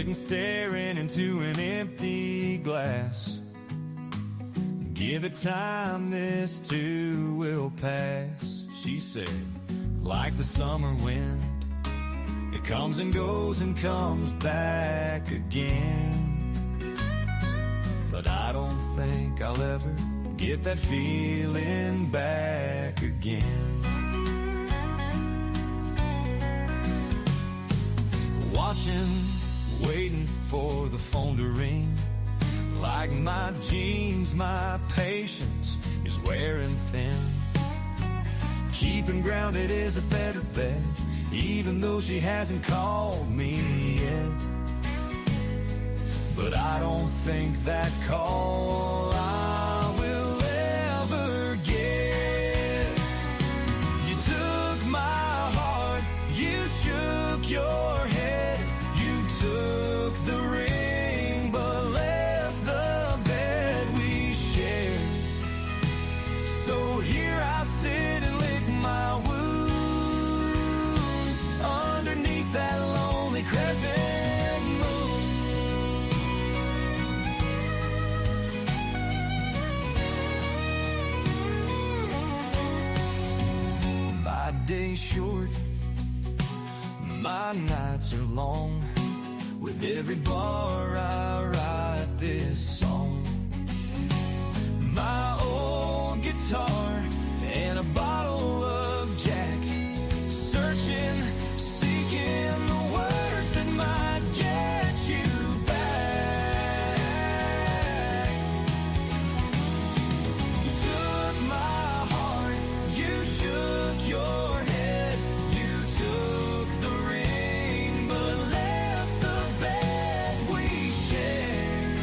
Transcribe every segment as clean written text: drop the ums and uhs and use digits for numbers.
sitting staring into an empty glass. Give it time, this too will pass, she said, like the summer wind. It comes and goes and comes back again. But I don't think I'll ever get that feeling back again. Watching, waiting for the phone to ring. Like my jeans, my patience is wearing thin. Keeping grounded is a better bet, even though she hasn't called me yet. But I don't think that call I will ever get. You took my heart, you shook your head, you took the ring, but left the bed we shared. So here I sit and lick my wounds underneath that lonely crescent moon. My day's short, my nights are long. With every bar I write this song. My old guitar and a bottle of Jack, searching, seeking the words that might get you back. You took my heart, you shook your head, you took the ring, but left the bed we shared.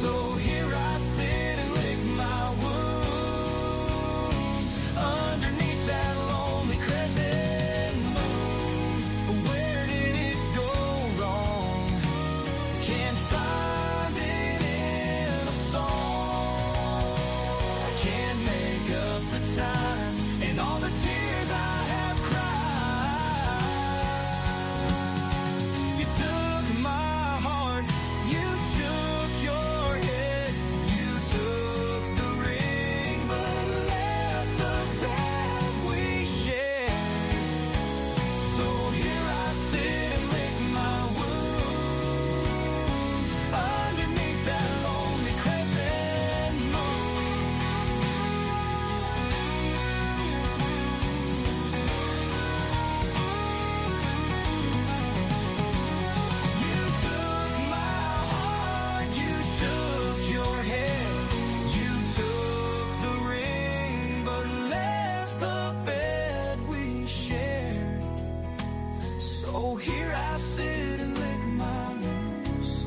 So here I sit and lick my wounds underneath that lonely crescent moon. Where did it go wrong? Can't find it in a song. I can't make up the time and all the tears I have cried. You took my heart, you shook your head, you took the ring, but left the bed we shared. So here I sit and lick my wounds underneath that lonely crescent moon. You took my heart, you shook your head, you took the ring, but left the bed we shared. So here I sit and lick my wounds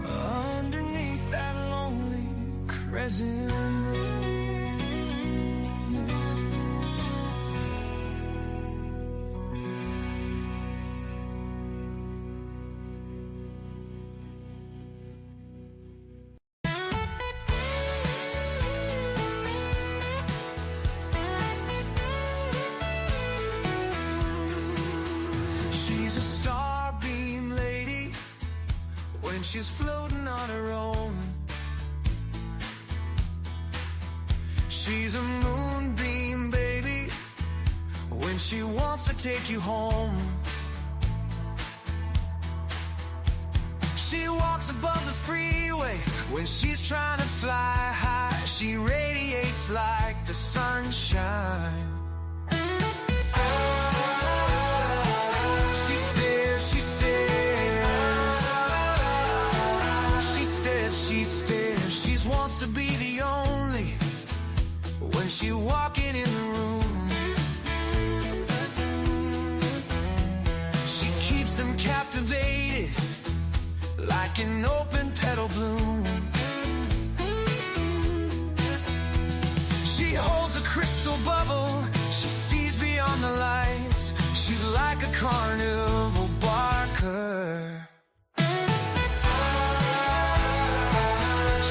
underneath that lonely crescent moon. She's a starbeam lady when she's floating on her own. She's a moonbeam baby when she wants to take you home. She walks above the freeway when she's trying to fly high. She radiates like the sunshine. She stares, she stares. She stares, she stares. She wants to be the only when she walking in the room. She keeps them captivated like an open petal bloom. She holds a crystal bubble, she sees beyond the lights. She's like a carnival barker.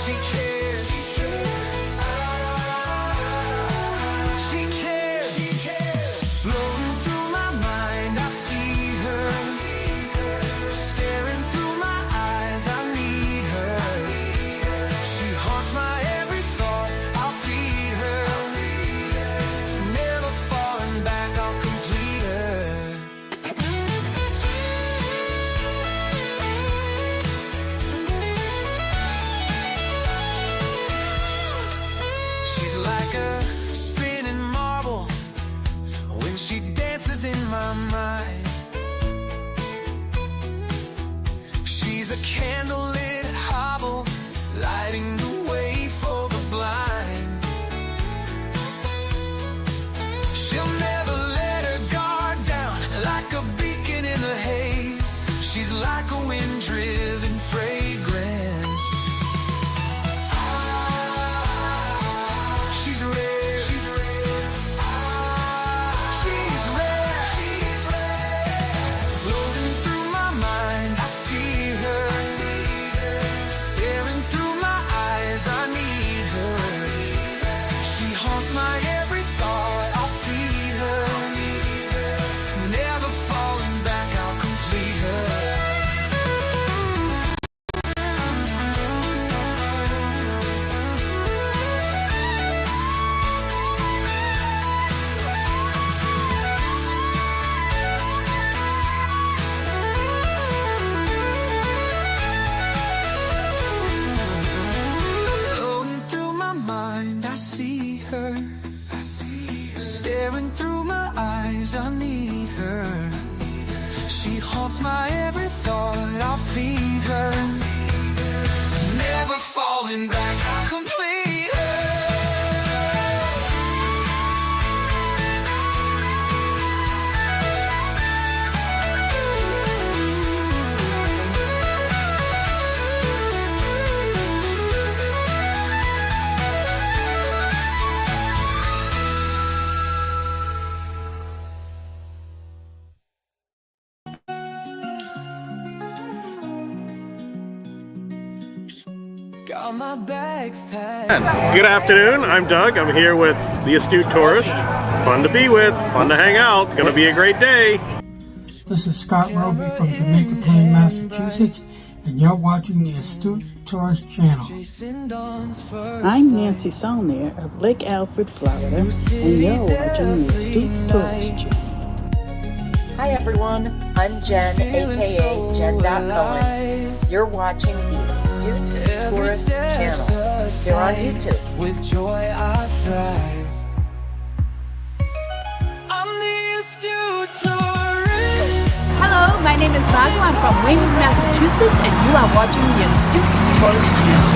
She cares, she cares, she cares. Floating through my mind, I see her. my mind. She's a candlelit hobble, lighting the way for the blind. She'll never let her guard down, like a beacon in the haze. She's like a wind-driven fragrance. She's rare. She's rare. She's rare. She's rare. Floating through my mind, I see her. Staring through my eyes, I need her. She haunts my every thought, I'll feed her. Never falling back, I'll complete her. Floating through my mind, I see her. Staring through my eyes, I need her. She haunts my every thought, I'll feed her. Never falling back, I'll complete her. Got my bags packed. Good afternoon, I'm Doug. I'm here with the Astute Tourist. Fun to be with, fun to hang out, gonna be a great day. This is Scott Roby from Jamaica Plain, Massachusetts, and you're watching the Astute Tourist channel. I'm Nancy Saulnier of Lake Alfred, Florida, and you're watching the Astute Tourist channel. Hi everyone, I'm Jen, aka Jen.Cohen. You're watching the Astute Tourist channel. They're on YouTube. With joy I thrive. I'm the Astute Tourist. Hello, my name is Margo. I'm from Weymouth, Massachusetts, and you are watching the Astute Tourist channel.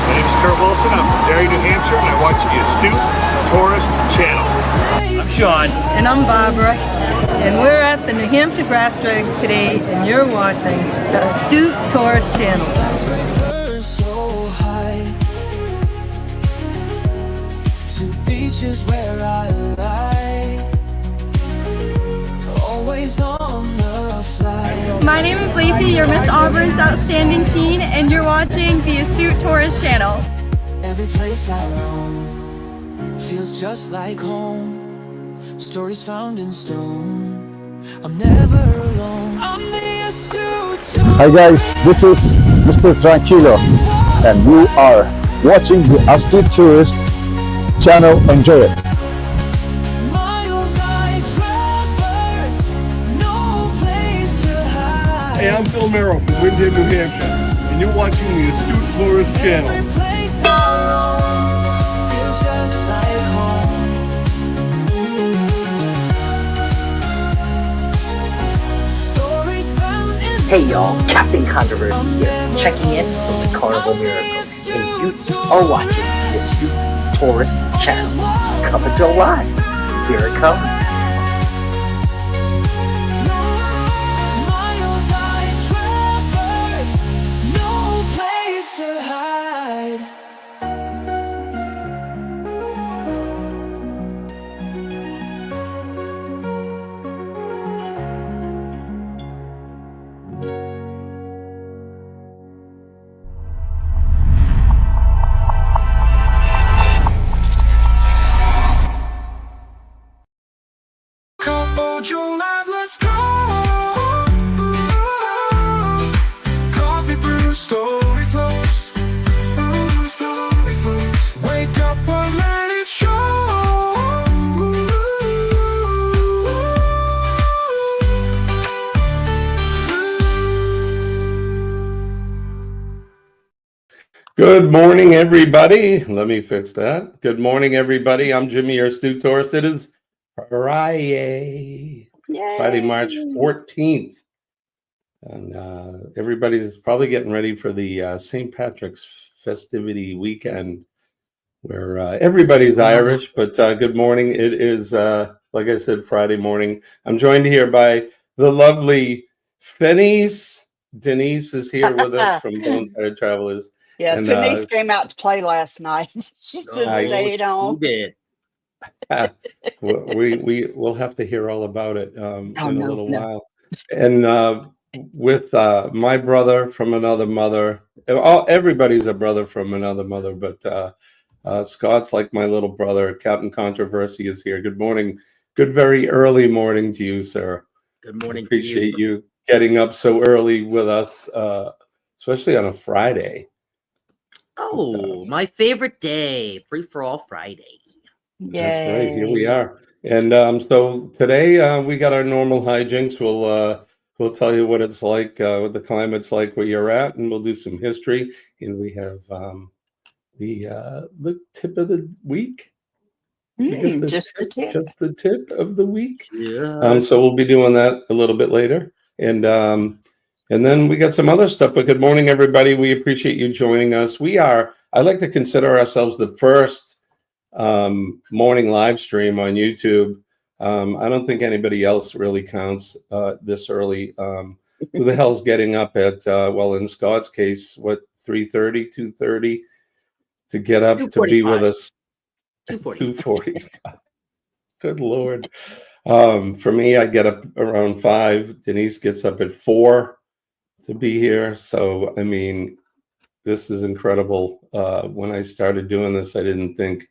My name is Kurt Wilson. I'm from Derry, New Hampshire, and I watch the Astute Tourist channel. I'm Sean. And I'm Barbara, and we're at the New Hampshire Grass Drags today, and you're watching the Astute Tourist channel. So high to beaches where I lie, always on the fly. My name is Lacey, your Miss Auburn's Outstanding Teen, and you're watching the Astute Tourist channel. Every place I roam feels just like home. Stories found in stone. I'm never alone. I'm the Astute Tourist. Hi guys, this is Mr. Tranquilo, and you are watching the Astute Tourist channel. Enjoy it. Miles I traverse, no place to hide. Hey, I'm Phil Merrill from Windham, New Hampshire, and you're watching the Astute Tourist channel. Every place I roam feels just like home. Stories found in Hey y'all, Captain Controversy here, checking in from the Carnival Miracles, and you are watching the Astute Tourist channel. Coming to live. Here it comes. miles I traverse, no place to hide. Come hold your life, let's go. Coffee brew, story flows. Story flows. Wake up and let it show. Good morning, everybody. Let me fix that. Good morning, everybody. I'm Jimmy, your Astute Tourist. It is Friday, Yay. Friday, March 14th. And everybody's probably getting ready for the St. Patrick's festivity weekend where everybody's Irish, but good morning. It is, like I said, Friday morning. I'm joined here by the lovely Fenise. Denise is here with us from Bone Tired Travelers. Yeah, And, Denise came out to play last night. She said stayed on. Did. We'll have to hear all about it in a little no. while. And with my brother from another mother, everybody's a brother from another mother, but Scott's like my little brother. Captain Controversy is here. Good morning. Good very early morning to you, sir. Good morning. Appreciate you getting up so early with us, especially on a Friday. Oh, my favorite day, Free for All Friday. That's right. Here we are. And so today we got our normal hijinks. We'll tell you what it's like, what the climate's like where you're at, and we'll do some history. And we have the tip of the week. Just the tip of the week. Yeah. So we'll be doing that a little bit later. And then we got some other stuff. But good morning, everybody. We appreciate you joining us. I like to consider ourselves the first morning live stream on YouTube. I don't think anybody else really counts this early. Who the hell's getting up at, well, in Scott's case, what, 3:30, 2:30 to get up to be with us? 2:45. Good Lord. For me, I get up around 5. Denise gets up at 4 to be here. So, I mean, this is incredible. When I started doing this, I didn't think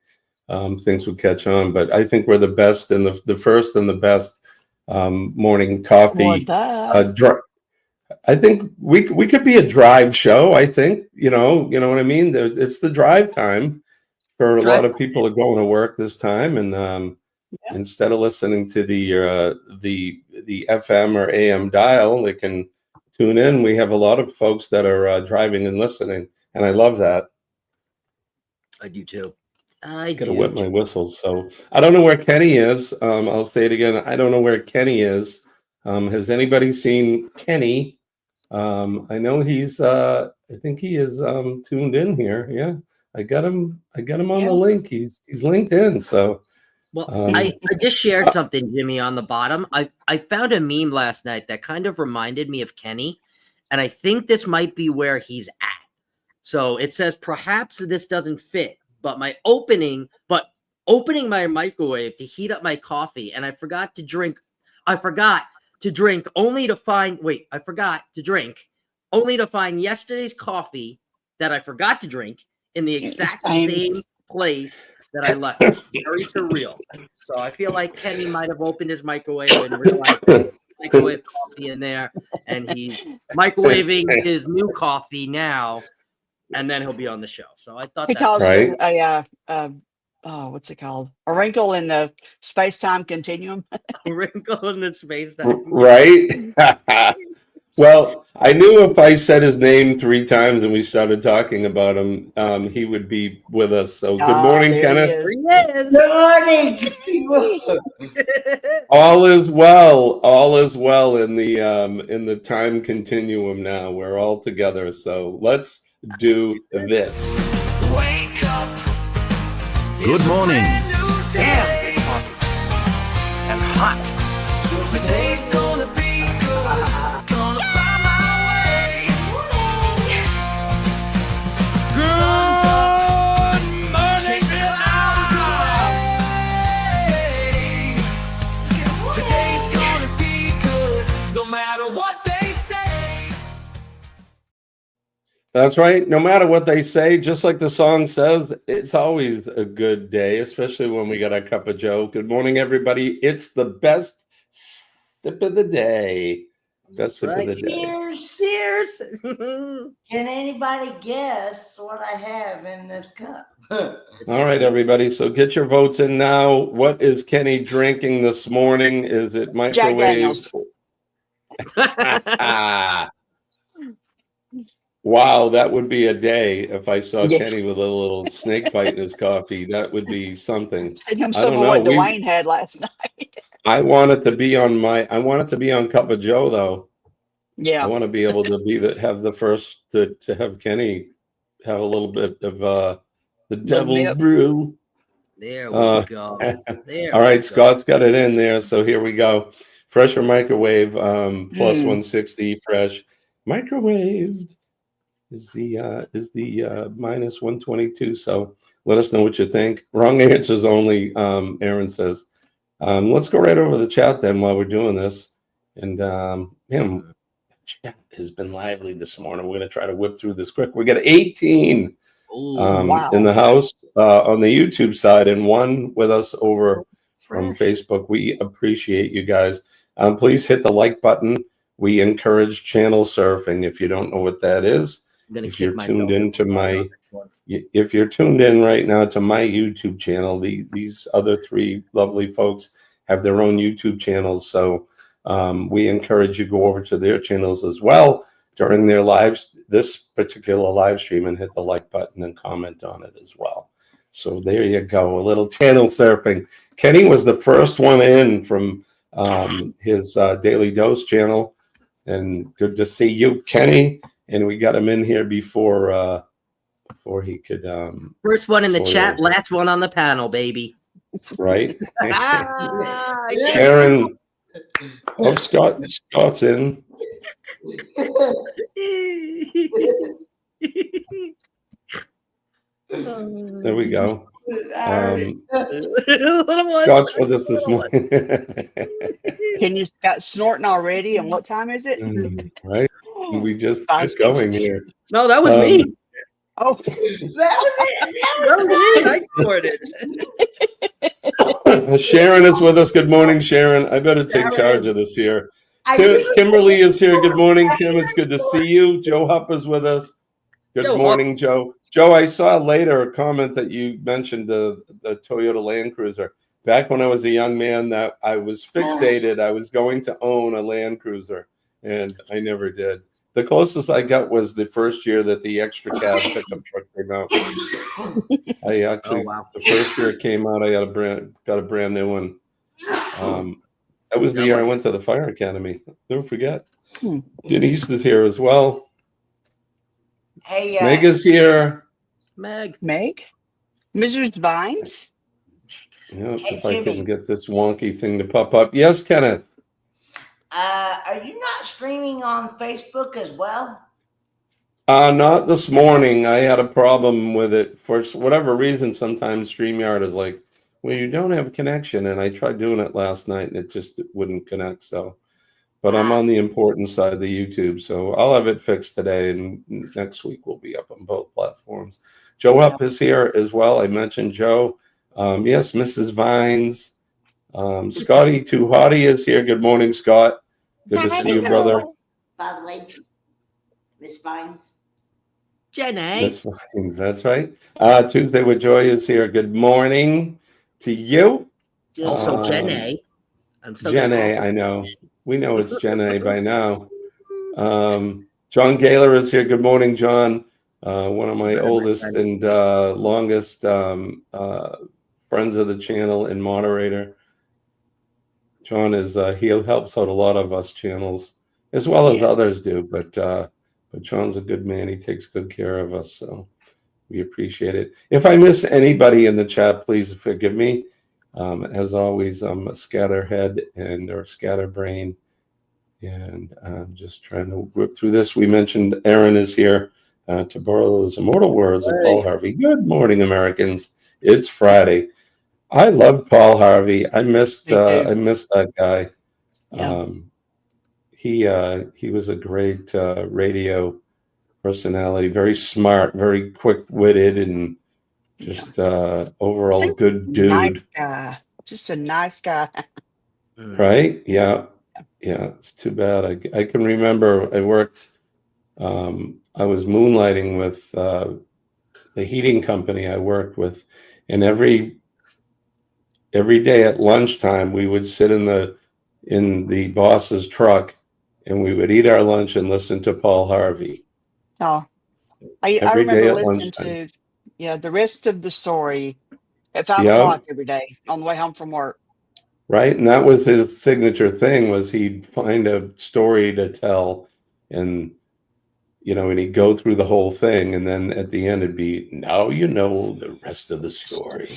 things would catch on, but I think we're the best and the first and the best morning coffee. I think we could be a drive show. I think, you know what I mean? It's the drive time for a lot of people are going to work this time. And instead of listening to the FM or AM dial, they can tune in. We have a lot of folks that are driving and listening, and I love that. I do too. Gotta wet my whistle. So I don't know where Kenny is. I'll say it again. I don't know where Kenny is. Has anybody seen Kenny? I know he's. I think he is tuned in here. Yeah, I got him on the link. He's linked in. So. Well, I just shared something, Jimmy, on the bottom. I found a meme last night that kind of reminded me of Kenny, and I think this might be where he's at. So it says, perhaps this doesn't fit, but opening my microwave to heat up my coffee, and I forgot to drink only to find yesterday's coffee that I forgot to drink in the exact same place that I left. Very surreal. So I feel like Kenny might have opened his microwave and realized microwave coffee in there, and he's microwaving his new coffee now, and then he'll be on the show. So I thought he calls it what's it called? A wrinkle in the space-time continuum. A wrinkle in the space-time. Right? Well, I knew if I said his name 3 times and we started talking about him, he would be with us. So good morning, Kenneth. Good morning. All is well. All is well in the time continuum now. We're all together. So let's do this. Wake up. Good morning. Damn. And hot. Today's gonna be good. Gonna find my way. Good morning. Chase the clouds away. Today's gonna be good. No matter what they say. That's right. No matter what they say, just like the song says, it's always a good day, especially when we got our cup of Joe. Good morning, everybody. It's the best sip of the day. Best sip of the day. Cheers. Can anybody guess what I have in this cup? All right, everybody. So get your votes in now. What is Kenny drinking this morning? Is it microwave? Wow, that would be a day if I saw Yeah. Kenny with a little snake bite in his coffee. That would be something. Send him I some don't of know. what Dwayne had last night. I want it to be on Cup of Joe though. I Yeah. want to be able to have the first to have Kenny have a little bit of the devil's nip. brew. There we go. There All we right, go. Scott's got it in there, so here we go. Fresh or microwave, plus 160 fresh. Microwaved is the minus 122. So let us know what you think. Wrong answers only, Aaron says. Let's go right over the chat then while we're doing this. And chat has been lively this morning. We're going to try to whip through this quick. We got 18 in the house on the YouTube side and one with us over from Facebook. We appreciate you guys. Please hit the like button. We encourage channel surfing. If you don't know what that is, if you're tuned in right now to my YouTube channel, these other three lovely folks have their own YouTube channels. So we encourage you to go over to their channels as well during their lives, this particular live stream, and hit the like button and comment on it as well. So there you go, a little channel surfing. Kenny was the first one in from his Daily Dose channel, and good to see you, Kenny. And we got him in here before he could. First one in the chat, last one on the panel, baby. Right, Sharon. Oh, Scott's in. There we go. Scott's with us this morning. Can you start snorting already? And what time is it? Right. We just going here. No, that was me. Oh, that was me. I snorted. Sharon is with us. Good morning, Sharon. I better take charge of this here. Kimberly is here. Good morning, Kim. It's good to see you. Joe Hupp is with us. Good morning, Joe. Joe, I saw later a comment that you mentioned the Toyota Land Cruiser. Back when I was a young man, that I was fixated. I was going to own a Land Cruiser, and I never did. The closest I got was the first year that the extra cab pickup truck came out. I actually, the first year it came out, I got a brand new one. That was the year I went to the fire academy. Never forget. Denise is here as well. Hey, Meg is here. Meg, Mrs. Vines. Yeah, if I can get this wonky thing to pop up. Yes, Kenneth. Are you not streaming on Facebook as well? Not this morning. I had a problem with it for whatever reason. Sometimes StreamYard is like, well, you don't have a connection. And I tried doing it last night and it wouldn't connect. So, but I'm on the important side of the YouTube. So I'll have it fixed today. And next week we'll be up on both platforms. Joe Up is here as well. I mentioned Joe. Yes, Mrs. Vines. Scotty Too Hottie is here. Good morning, Scott. Good to see you, brother. By the way, Miss Vines. Jenny. Miss Vines, that's right. Tuesday with Joy is here. Good morning to you. Also, Jenny. Jenny, I know. We know it's Jenny by now. John Gaylor is here. Good morning, John. One of my oldest and longest friends of the channel and moderator. John is he helps out a lot of us channels as well as others do, but John's a good man. He takes good care of us, so we appreciate it. If I miss anybody in the chat, please forgive me. As always, I'm a scatterhead or scatterbrain, and I'm just trying to whip through this. We mentioned Aaron is here to borrow those immortal words of Paul Harvey. Good morning, Americans. It's Friday. I love Paul Harvey. I missed that guy. Yeah. He was a great radio personality, very smart, very quick-witted, and just overall good dude. Nice guy. Just a nice guy. Right? Yeah. It's too bad. I can remember I worked. I was moonlighting with the heating company I worked with, and every day at lunchtime we would sit in the boss's truck and we would eat our lunch and listen to Paul Harvey. Oh, I every day remember at listening lunchtime. to the rest of the story at 5 Yeah. o'clock every day on the way home from work. Right, and that was his signature thing, was he'd find a story to tell, and and he'd go through the whole thing, and then at the end it'd be, now you know the rest of the story.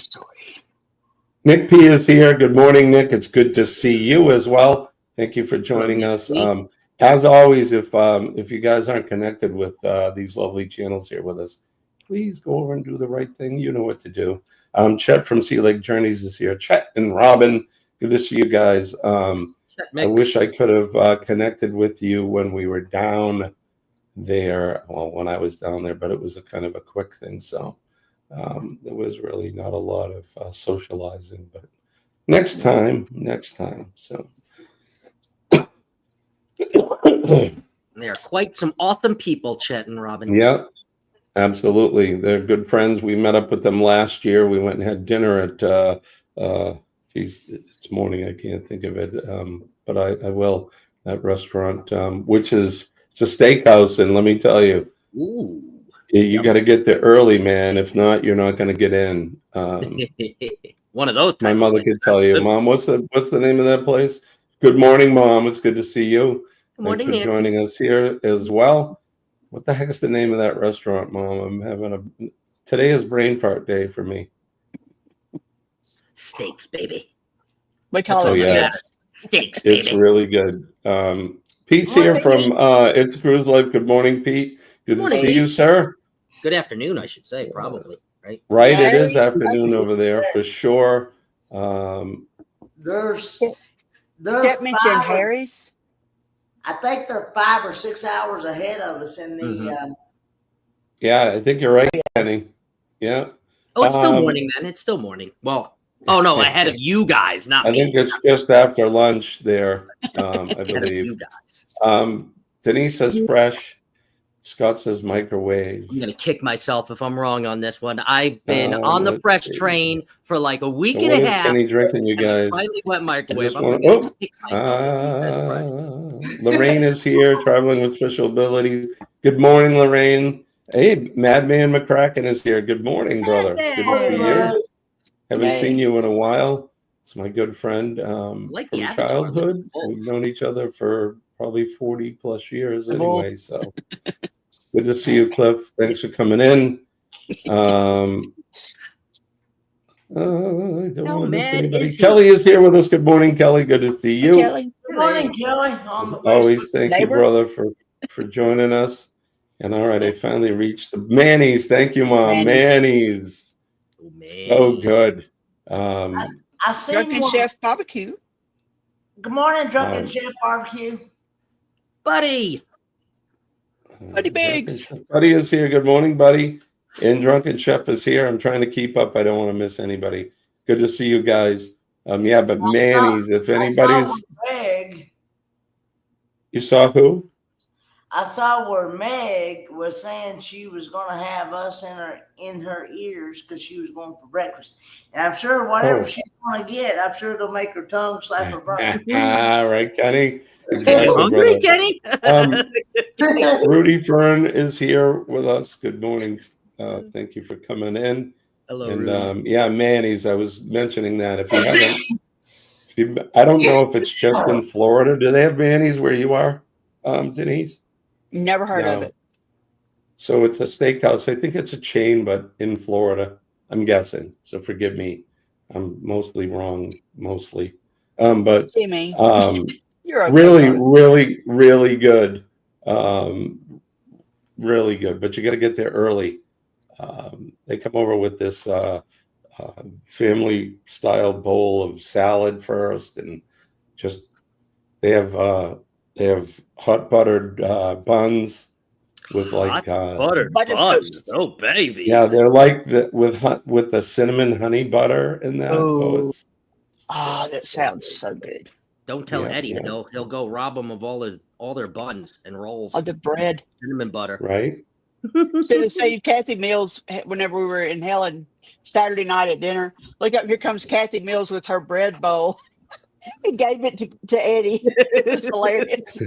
Nick P is here. Good morning, Nick. It's good to see you as well. Thank you for joining us. As always, if you guys aren't connected with these lovely channels here with us, please go over and do the right thing. You know what to do. Chet from Sea Lake Journeys is here. Chet and Robin, good to see you guys. I wish I could have connected with you when we were down there. Well, when I was down there, but it was a kind of a quick thing. So there was really not a lot of socializing, but next time. So they are quite some awesome people, Chet and Robin. yeah, absolutely. They're good friends. We met up with them last year. We went and had dinner at it's morning, I can't think of it, but I will, that restaurant, which is, it's a steakhouse, and let me tell you, ooh, you got to get there early, man. If not, you're not going to get in. One of those. My mother could tell you, Mom, what's the name of that place? Good morning, Mom. It's good to see you. Good morning, Thanks for Nancy. joining us here as well. What the heck is the name of that restaurant, Mom? Today is brain fart day for me. Steaks, baby. We call it steaks, baby. It's really good. Pete's here from It's Cruise Life. Good morning, Pete. Good to see you, sir. Good afternoon, I should say, probably, right? Right, it is afternoon over there for sure. There's Chet mentioned Harry's. I think they're 5 or 6 hours ahead of us in the. Yeah, I think you're right, Kenny. Yeah. Oh, it's still morning then. It's still morning. Well, oh no, ahead of you guys, not I me. think it's just after lunch there, I believe. You guys. Denise says fresh. Scott says microwave. I'm gonna kick myself if I'm wrong on this one. I've been on the fresh train for like a week and a half. Kenny drinking, you guys? Finally went microwave. Lorraine is here, traveling with special abilities. Good morning, Lorraine. Hey, Madman McCracken is here. Good morning, brother. It's good to see you. Haven't seen you in a while. It's my good friend from childhood. We've known each other for probably 40 plus years anyway. So good to see you, Cliff. Thanks for coming in. I don't want to miss anybody. Kelly is here with us. Good morning, Kelly. Good to see you. Kelly. Good morning, Kelly. As always, thank you, brother, for joining us. And all right, I finally reached the Manny's. Thank you, Mom. Manny's. So good. I see Drunken Chef Barbecue. Good morning, Drunken Chef Barbecue. Buddy. Buddy Biggs. Buddy is here. Good morning, Buddy. And Drunken Chef is here. I'm trying to keep up. I don't want to miss anybody. Good to see you guys. Yeah, but Manny's, if anybody's. You saw who? I saw where Meg was saying she was going to have us in her ears because she was going for breakfast. And I'm sure whatever she's going to get, I'm sure it'll make her tongue slap her brain. Right, Kenny. Exactly, hungry, Kenny? Rudy Fern is here with us. Good morning. Thank you for coming in. Hello, and Rudy. Yeah, Manny's. I was mentioning that. If you haven't, I don't know if it's just in Florida. Do they have Manny's where you are, Denise? Never heard of it. So it's a steakhouse. I think it's a chain, but in Florida, I'm guessing. So forgive me. I'm mostly wrong, but Jimmy, you're okay, really, really good. Really good. But you got to get there early. They come over with this family style bowl of salad first, and just they have hot buttered buns with like buttered buns. Oh baby. Yeah, they're like with the cinnamon honey butter in that. That sounds so good. Don't tell Eddie. He'll go rob them of all their buns and rolls. Of the bread. Cinnamon butter. Right. So to say Kathy Mills, whenever we were in Helen Saturday night at dinner, look up, here comes Kathy Mills with her bread bowl. He gave it to Eddie. It was hilarious.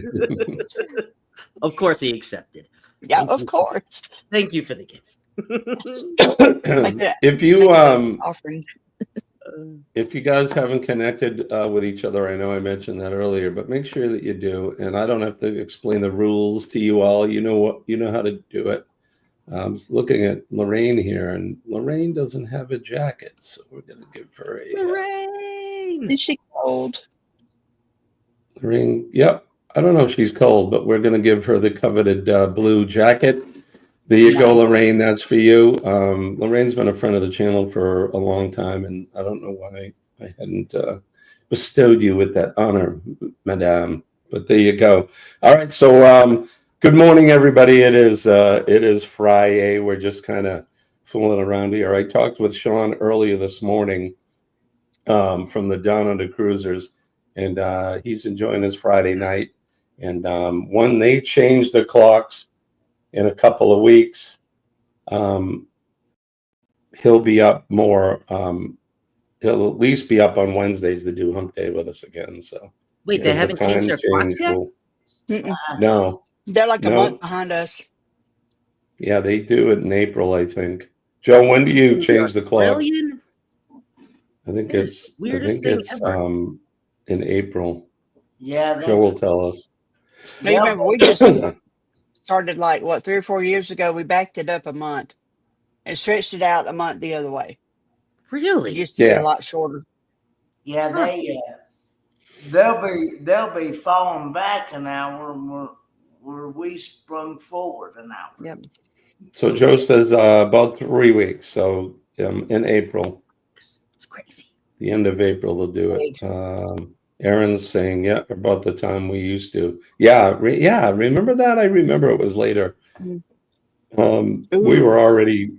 Of course he accepted. Yeah, of course. Thank you for the gift. If you offering. if you guys haven't connected with each other, I know I mentioned that earlier, but make sure that you do. And I don't have to explain the rules to you all. You know how to do it. I was looking at Lorraine here, and Lorraine doesn't have a jacket, so we're gonna give her a Lorraine. Is she cold? Lorraine. Yep. I don't know if she's cold, but we're gonna give her the coveted blue jacket. There you go, Lorraine. That's for you. Lorraine's been a friend of the channel for a long time, and I don't know why I hadn't bestowed you with that honor, Madame. But there you go. All right. So good morning, everybody. It is Friday. We're just kind of fooling around here. I talked with Sean earlier this morning from the Down Under Cruisers, and he's enjoying his Friday night. And when they change the clocks in a couple of weeks, he'll be up more. He'll at least be up on Wednesdays to do Hump Day with us again. So wait, they haven't changed their clocks yet? No, they're like a month behind us. Yeah, they do it in April, I think. Joe, when do you change the clocks? I think it's in April. Yeah, Joe will tell us. Now, you remember we just started like 3 or 4 years ago. We backed it up a month and stretched it out a month the other way. Really? It used to be a lot shorter. Yeah, they'll be falling back an hour where we sprung forward an hour. Yep. So Joe says about 3 weeks. So in April. It's crazy. The end of April they'll do it. Aaron's saying, yeah, about the time we used to. Yeah, remember that? I remember it was later. We're already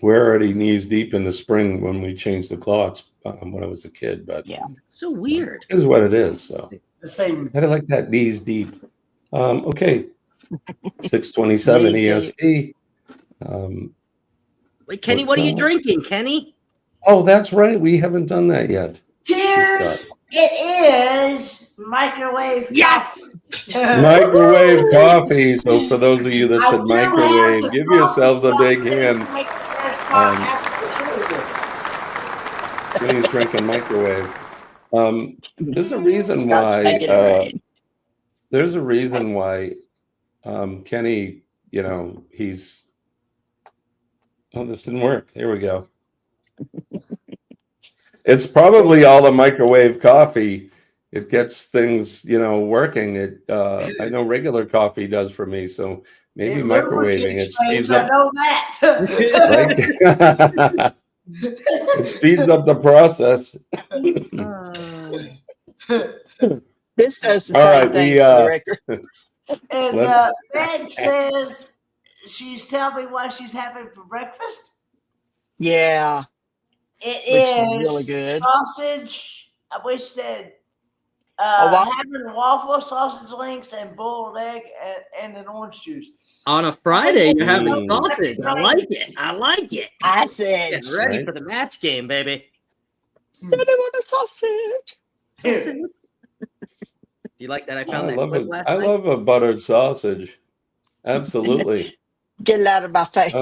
knees deep in the spring when we changed the clocks when I was a kid. But yeah, so weird. It is what it is. So the same. I like that knees deep. Okay, 6:27 EST. Wait, Kenny, what are you drinking, Kenny? Oh, that's right. We haven't done that yet. Cheers! It is microwave. Yes. Microwave coffee. So for those of you that said microwave, give yourselves a big hand. Kenny's drinking microwave. There's a reason why. There's a reason why Kenny, he's. Oh, this didn't work. Here we go. It's probably all the microwave coffee. It gets things, working. I know regular coffee does for me. So maybe microwaving it speeds up. I know that. It speeds up the process. This does the all same thing for the record. And Meg says she's telling me what she's having for breakfast. Yeah. It is really good. Sausage. I wish said having waffle, sausage links, and boiled egg and an orange juice. On a Friday, you're having sausage. I like it. I said, getting ready for the match game, baby. Standing on a sausage. Do you like that? I found that clip last I night. love a buttered sausage. Absolutely. Get it out of my face.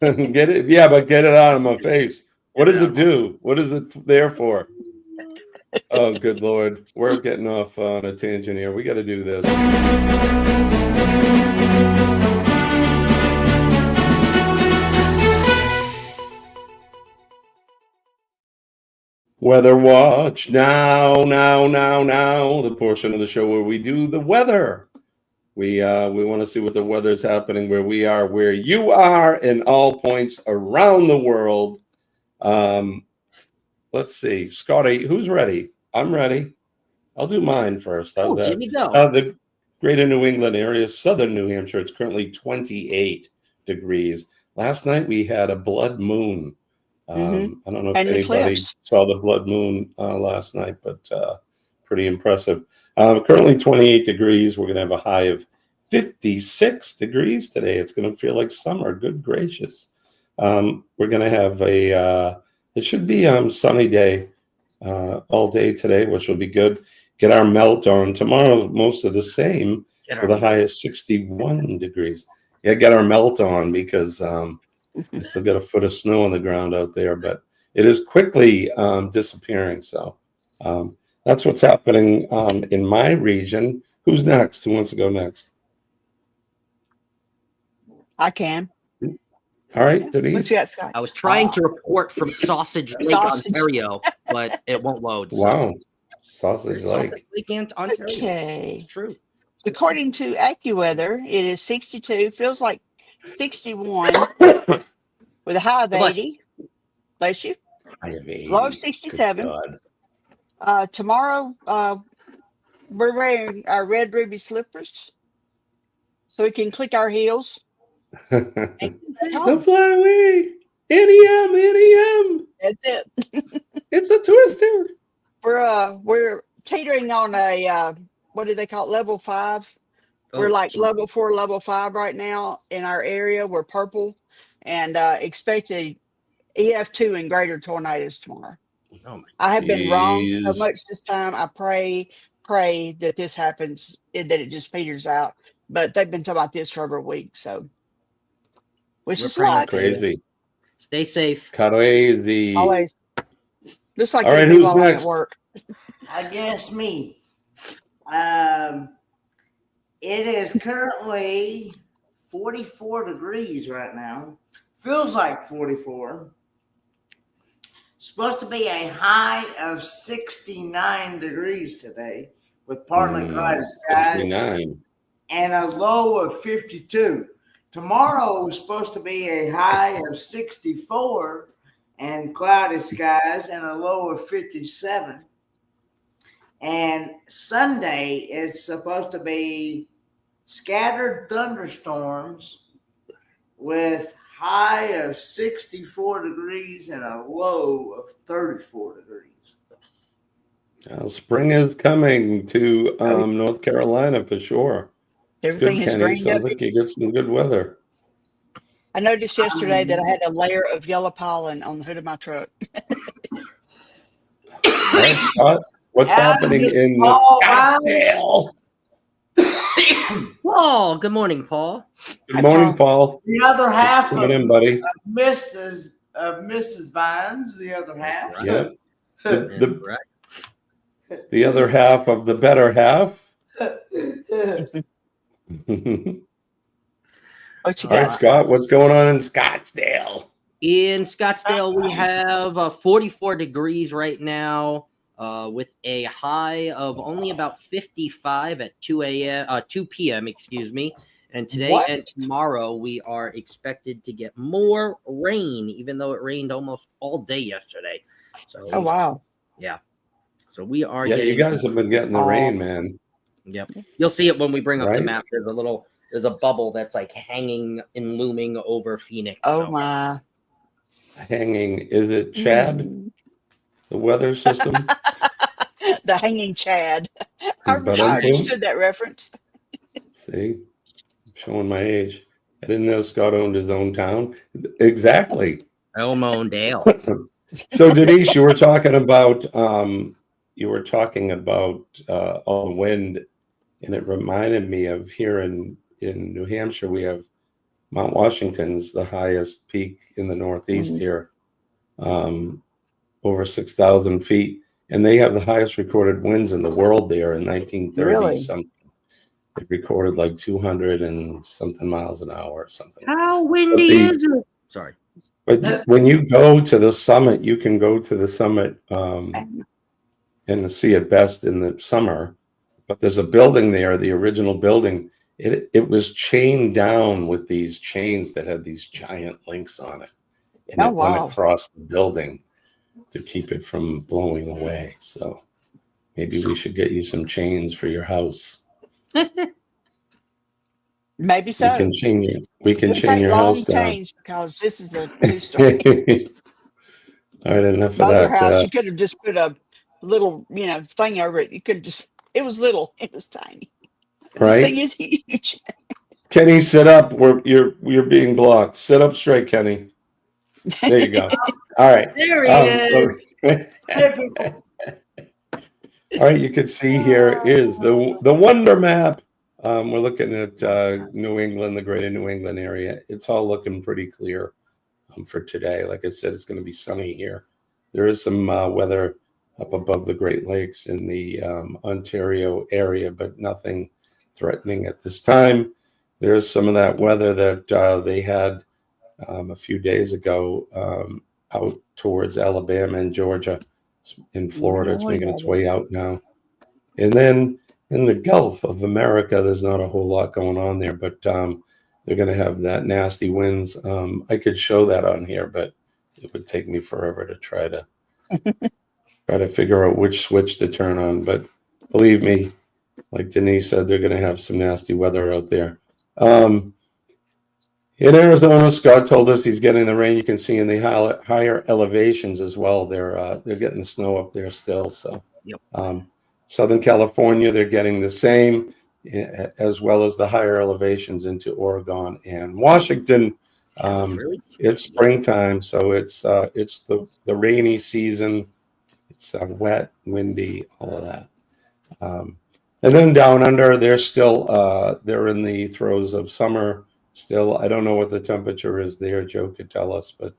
Get it, yeah, but get it out of my face. What does it do? What is it there for? Oh, good Lord. We're getting off on a tangent here. We got to do this. Weather watch now. The portion of the show where we do the weather. We want to see what the weather's happening where we are, where you are, in all points around the world. Let's see, Scotty, who's ready? I'm ready. I'll do mine first. Jimmy, go. The greater New England area, southern New Hampshire, it's currently 28 degrees. Last night we had a blood moon. I don't know if anybody saw the blood moon last night, but pretty impressive. Currently 28 degrees. We're going to have a high of 56 degrees today. It's going to feel like summer. Good gracious. We're going to have it should be sunny day all day today, which will be good. Get our melt on. Tomorrow, most of the same. with a high of 61 degrees. Yeah, get our melt on because I still got a foot of snow on the ground out there, but it is quickly disappearing. So that's what's happening in my region. Who's next? Who wants to go next? I can. All right, Denise. What you got, Scott? I was trying to report from Sausage Lake, Ontario, but it won't load. So. Wow. Sausage Lake. Ontario. Okay. It's true. According to AccuWeather, it is 62, feels like 61 with a high of 80. Bless you. Low of 67. Tomorrow, we're wearing our red ruby slippers so we can click our heels. The flyway. NEM. That's it. It's a twister. We're teetering on a what do they call it? Level 5. We're like level 4, level 5 right now in our area. We're purple and expect a EF2 and greater tornadoes tomorrow. I have been wrong so much this time. I pray that this happens, that it just peters out. But they've been talking about this for over a week, so wish us luck. Crazy. Stay safe. Crazy. Always. Looks like all right, who's next? At work. I guess me. It is currently 44 degrees right now. Feels like 44. Supposed to be a high of 69 degrees today with partly cloudy skies 69. and a low of 52. Tomorrow is supposed to be a high of 64 and cloudy skies and a low of 57. And Sunday is supposed to be scattered thunderstorms with high of 64 degrees and a low of 34 degrees. Spring is coming to North Carolina for sure. Everything is green. Sounds like you get some good weather. I noticed yesterday that I had a layer of yellow pollen on the hood of my truck. Right, Scott? What's happening in Scottsdale? Whoa, good morning, Paul. Good morning, Paul. The other half Come in, buddy. Mrs. Vines, the other half. Yeah. The other half of the better half. What you All right, Scott, what's going on in Scottsdale? In Scottsdale, we have 44 degrees right now, with a high of only about 55 at 2 p.m. Excuse me. And today and tomorrow, we are expected to get more rain, even though it rained almost all day yesterday. So, oh wow, yeah. So we are. Yeah, you guys have been getting the rain, man. Yep, you'll see it when we bring up the map. There's a bubble that's like hanging and looming over Phoenix. Oh my. Hanging, is it Chad? The weather system? The hanging Chad. I understood that reference. See, I'm showing my age. I didn't know Scott owned his own town. Exactly. Elmondale. So Denise, you were talking about all the wind, and it reminded me of here in New Hampshire, we have Mount Washington's the highest peak in the Northeast here, over 6,000 feet. And they have the highest recorded winds in the world there in 1930 something. They recorded like 200 and something miles an hour or something. How windy is it? Sorry. But when you go to the summit, you can go to the summit and see it best in the summer. But there's a building there, the original building. It was chained down with these chains that had these giant links on it. And it went across the building to keep it from blowing away. So maybe we should get you some chains for your house. Maybe so. We can chain your house down. Chains because this is a 2-story. All right, enough of that. House, you could have just put a little, thing over it. You could just. It was little. It was tiny. Right. This thing is huge. Kenny, sit up. You're being blocked. Sit up straight, Kenny. There you go. All right. There he is. All right, you can see here is the wonder map We're looking at New England, the greater New England area. It's all looking pretty clear for today. Like I said, it's going to be sunny here. There is some weather up above the Great Lakes in the Ontario area, but nothing threatening at this time. There's some of that weather that they had a few days ago out towards Alabama and Georgia. In Florida, it's making its way out now. And then in the Gulf of America, there's not a whole lot going on there, but they're going to have that nasty winds. I could show that on here, but it would take me forever to try to figure out which switch to turn on. But believe me, like Denise said, they're going to have some nasty weather out there. In Arizona, Scott told us he's getting the rain. You can see in the higher elevations as well. They're getting the snow up there still. So, Southern California, they're getting the same, as well as the higher elevations into Oregon and Washington. It's springtime, so it's the rainy season. It's wet, windy, all of that. And then down under, they're still they're in the throes of summer. Still, I don't know what the temperature is there. Joe could tell us, but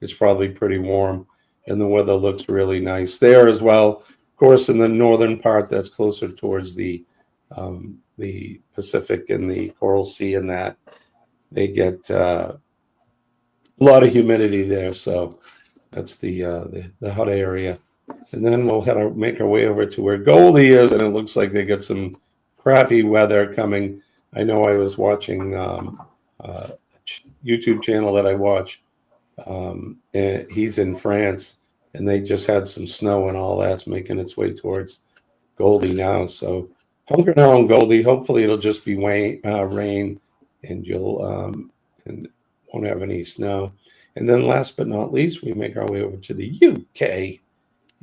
it's probably pretty warm, and the weather looks really nice there as well. Of course, in the northern part, that's closer towards the Pacific and the Coral Sea, and that they get a lot of humidity there. So that's the hot area. And then we'll make our way over to where Goldie is, and it looks like they get some crappy weather coming. I know I was watching a YouTube channel that I watch. And he's in France, and they just had some snow and all that's making its way towards Goldie now. So hunker down, Goldie. Hopefully it'll just be rain, and you'll and won't have any snow. And then last but not least, we make our way over to the UK.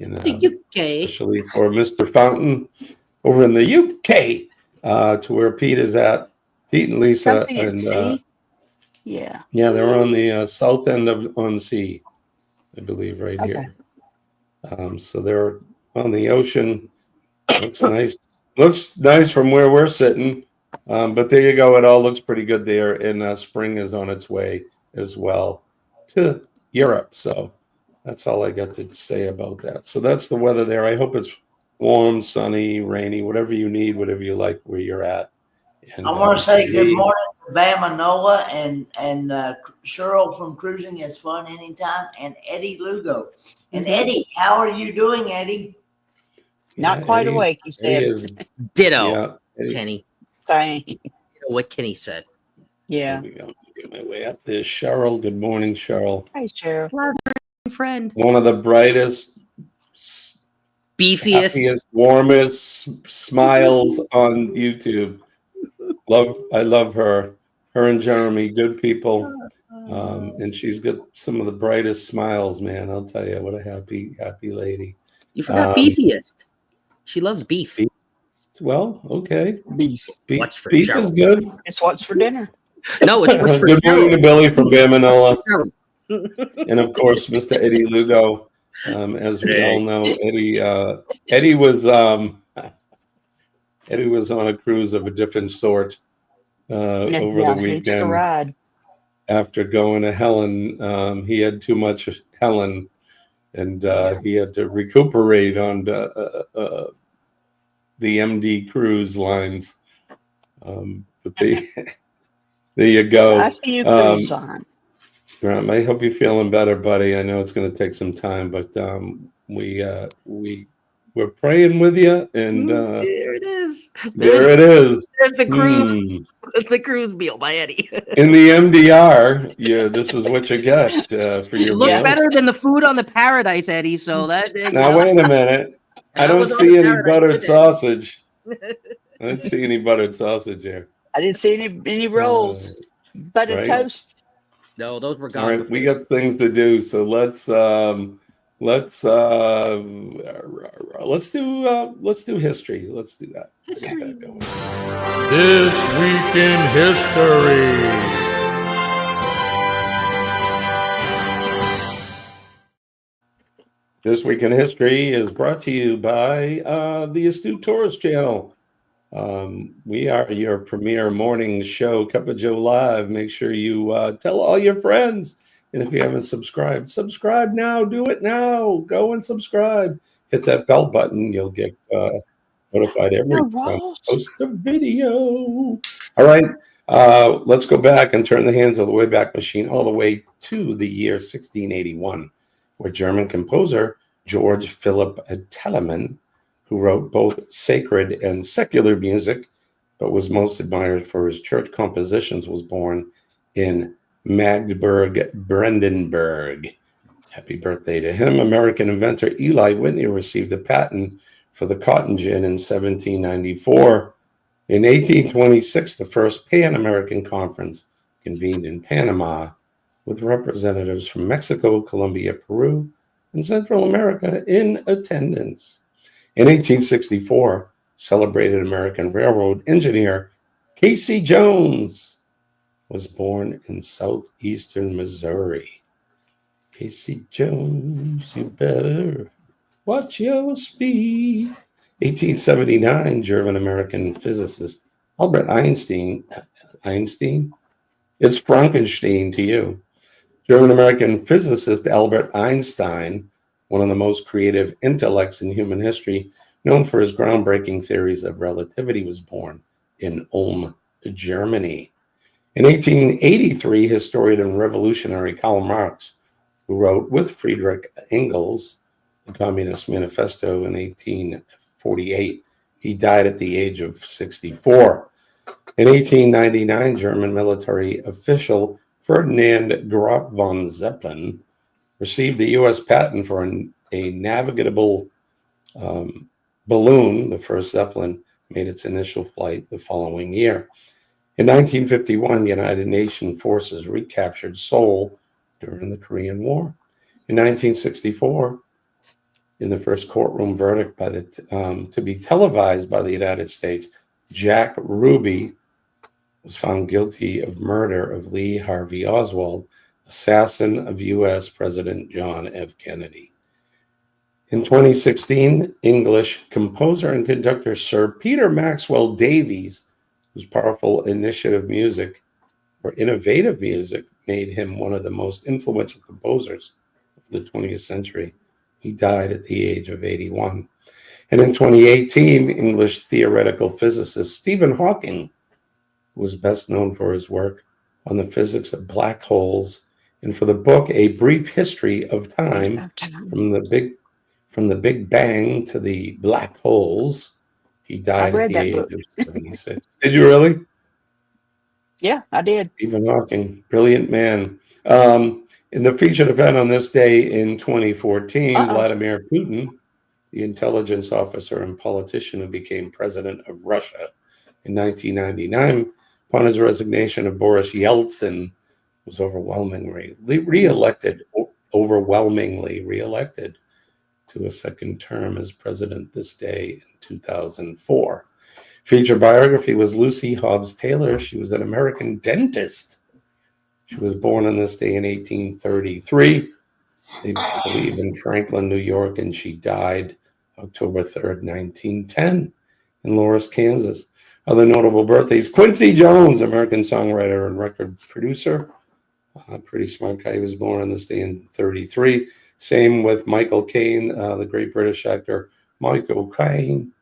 Especially for Mr. Fountain over in the UK, to where Pete is at. Pete and Lisa, and yeah, they're on the south end of On-Sea, I believe, right here. So they're on the ocean. Looks nice. Looks nice from where we're sitting. But there you go. It all looks pretty good there, and spring is on its way as well to Europe. So that's all I got to say about that. So that's the weather there. I hope it's warm, sunny, rainy, whatever you need, whatever you like where you're at. And, I want to say good morning to Bama Noah and Cheryl from Cruising is Fun Anytime, and Eddie Lugo. And Eddie, how are you doing, Eddie? Not quite awake, he said. Ditto, Kenny. Same. You know what Kenny said. Yeah. Get my way up. There's Cheryl. Good morning, Cheryl. Hey, Cheryl. Friend. One of the brightest, beefiest, happiest, warmest smiles on YouTube. I love her. Her and Jeremy, good people. And she's got some of the brightest smiles, man. I'll tell you, what a happy lady. You forgot beefiest. She loves beef. Well, okay. Beef. Beef is good. It's what's for dinner. No, it's what's for good morning to Billy from Bamanola. And of course, Mr. Eddie Lugo. As we all know, Eddie was on a cruise of a different sort over the weekend. Ride. After going to Helen, he had too much Helen, and he had to recuperate on the MD cruise lines. But there you go. I see you cruise on. I hope you're feeling better, buddy. I know it's going to take some time, but we're praying with you, and there it is. There it is. There's the cruise. The cruise meal by Eddie. In the MDR, this is what you get for your look meal. better than the food on the Paradise, Eddie. So that. Now wait a minute. I don't see any buttered sausage. I didn't see any buttered sausage here. I didn't see any rolls. Buttered toast. No, those were gone. All right, we got things to do, so let's do history. Let's do that. This week in history. This week in history is brought to you by the Astute Tourist Channel. We are your premier morning show, Cup of Joe Live. Make sure you tell all your friends. And if you haven't subscribed, subscribe now. Do it now. Go and subscribe. Hit that bell button. You'll get notified every time I post a video. All right. Let's go back and turn the hands of the Wayback Machine all the way to the year 1681, where German composer George Philipp Telemann, who wrote both sacred and secular music, but was most admired for his church compositions, was born in Magdeburg, Brandenburg. Happy birthday to him. American inventor Eli Whitney received a patent for the cotton gin in 1794. In 1826, the first Pan-American Conference convened in Panama with representatives from Mexico, Colombia, Peru, and Central America in attendance. In 1864, celebrated American railroad engineer Casey Jones was born in southeastern Missouri. Casey Jones, you better watch your speed. 1879, German-American physicist Albert Einstein. It's Frankenstein to you. German-American physicist Albert Einstein, one of the most creative intellects in human history, known for his groundbreaking theories of relativity, was born in Ulm, Germany. In 1883, historian and revolutionary Karl Marx, who wrote with Friedrich Engels the Communist Manifesto in 1848, he died at the age of 64. In 1899, German military official Ferdinand Graf von Zeppelin received the U.S. patent for a navigable balloon. The first Zeppelin made its initial flight the following year. In 1951, the United Nations forces recaptured Seoul during the Korean War. In 1964, in the first courtroom verdict to be televised by the United States, Jack Ruby was found guilty of murder of Lee Harvey Oswald, assassin of U.S. President John F. Kennedy. In 2016, English composer and conductor Sir Peter Maxwell Davies, whose powerful innovative music made him one of the most influential composers of the 20th century. He died at the age of 81. And in 2018, English theoretical physicist Stephen Hawking, who was best known for his work on the physics of black holes and for the book A Brief History of Time, from the Big Bang to the black holes, he died at the age of 76. Did you really? Yeah, I did. Stephen Hawking, brilliant man. In the featured event on this day in 2014, Vladimir Putin, the intelligence officer and politician who became president of Russia in 1999, upon his resignation of Boris Yeltsin, was overwhelmingly reelected to a second term as president this day in 2004. Featured biography was Lucy Hobbs Taylor. She was an American dentist. She was born on this day in 1833, they believe in Franklin, New York, and she died October 3rd, 1910 in Loris, Kansas. Other notable birthdays: Quincy Jones, American songwriter and record producer. Pretty smart guy. He was born on this day in 1933. Same with Michael Caine, the great British actor. Michael Caine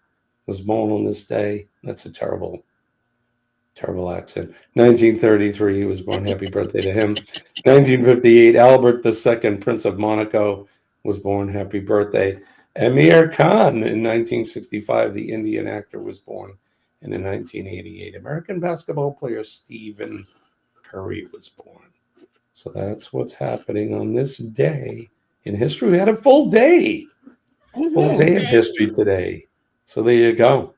was born on this day. That's a terrible accent. 1933, he was born. Happy birthday to him. 1958, Albert II, Prince of Monaco, was born. Happy birthday. Amir Khan in 1965, the Indian actor, was born. And in 1988, American basketball player Stephen Curry was born. So that's what's happening on this day in history. We had a full day. Full day of history today. So there you go.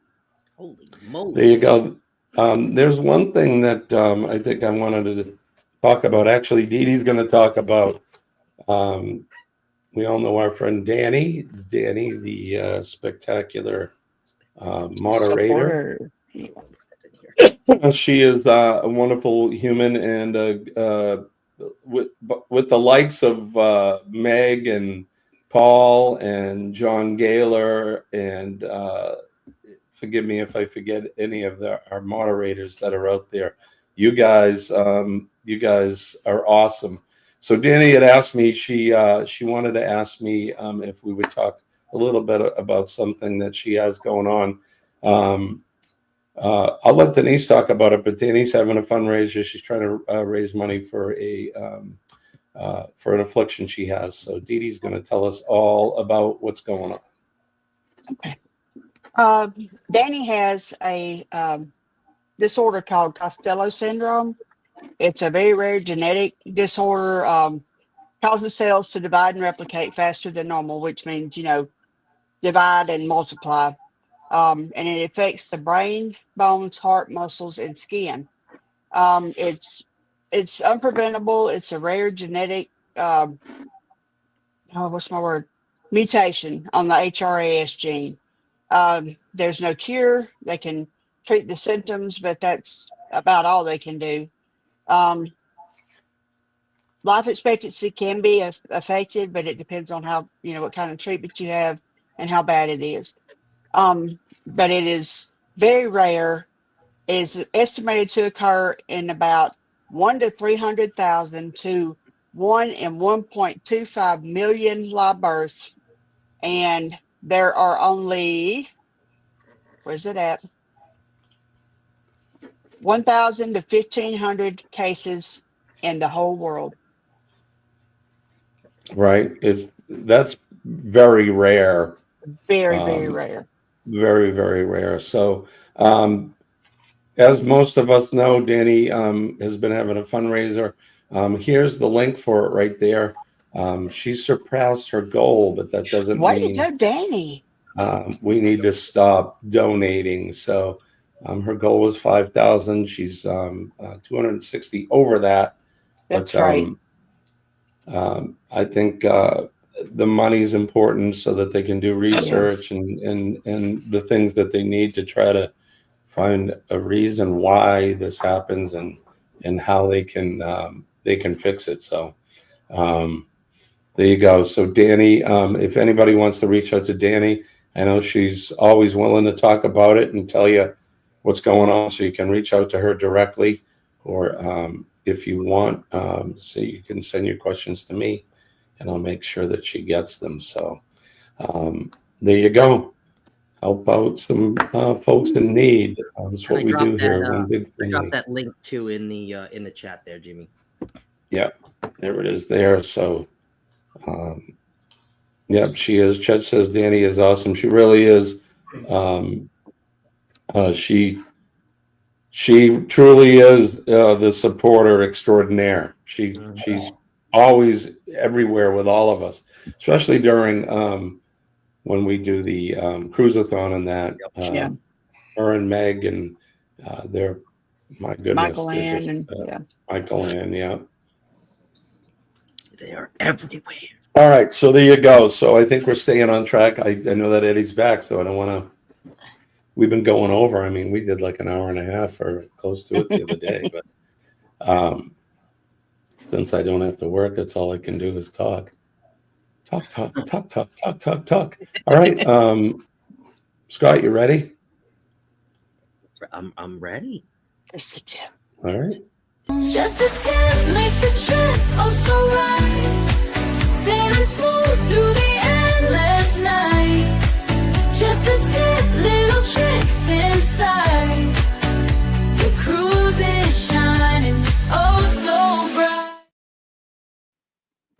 Holy moly. There you go. There's one thing that I think I wanted to talk about. Actually, Dee Dee's going to talk about. We all know our friend Danny, the spectacular moderator. She is a wonderful human, and with the likes of Meg and Paul and John Gaylor and forgive me if I forget any of our moderators that are out there. You guys are awesome. So Danny had asked me, she wanted to ask me if we would talk a little bit about something that she has going on. I'll let Denise talk about it, but Danny's having a fundraiser. She's trying to raise money for an affliction she has. So Dee Dee's going to tell us all about what's going on. Okay. Danny has a disorder called Costello syndrome. It's a very rare genetic disorder. Causes cells to divide and replicate faster than normal, which means, divide and multiply. And it affects the brain, bones, heart, muscles, and skin. It's unpreventable. It's a rare genetic, mutation on the HRAS gene. There's no cure. They can treat the symptoms, but that's about all they can do. Life expectancy can be affected, but it depends on how, what kind of treatment you have and how bad it is. But it is very rare. It is estimated to occur in about 1 to 300,000 to 1 in 1.25 million live births. And there are only, where's it at? 1,000 to 1,500 cases in the whole world. Right. That's very rare. Very, very rare. Very, very rare. So, as most of us know, Danny has been having a fundraiser. Here's the link for it right there. She surpassed her goal, but that doesn't Way mean to go, Danny. We need to stop donating. So, her goal was 5,000. She's 260 over that. That's right. I think the money's important so that they can do research and the things that they need to try to find a reason why this happens and how they can fix it. So there you go. So Danny, if anybody wants to reach out to Danny, I know she's always willing to talk about it and tell you what's going on. So you can reach out to her directly, or if you want, so you can send your questions to me and I'll make sure that she gets them. So there you go. Help out some folks in need. That's what we do here. One big thing. I dropped that link too in the chat there, Jimmy. Yeah, there it is there. So yeah, she is. Chet says Danny is awesome. She really is. She truly is the supporter extraordinaire. She's always everywhere with all of us, especially during when we do the cruise-a-thon and that. Her and Meg and they're, my goodness. Michael Ann Michael Ann, yeah. They are everywhere. All right, so there you go. So I think we're staying on track. I know that Eddie's back, so I don't want to. We've been going over. I mean, we did like an hour and a half or close to it the other day. But since I don't have to work, that's all I can do is talk. Talk. All right, Scott, you ready? I'm ready. Just a tip. All right. Just a tip, make the trip oh so right. Sailing smooth through the endless night. Just a tip, little tricks inside. The cruise is shining oh so bright.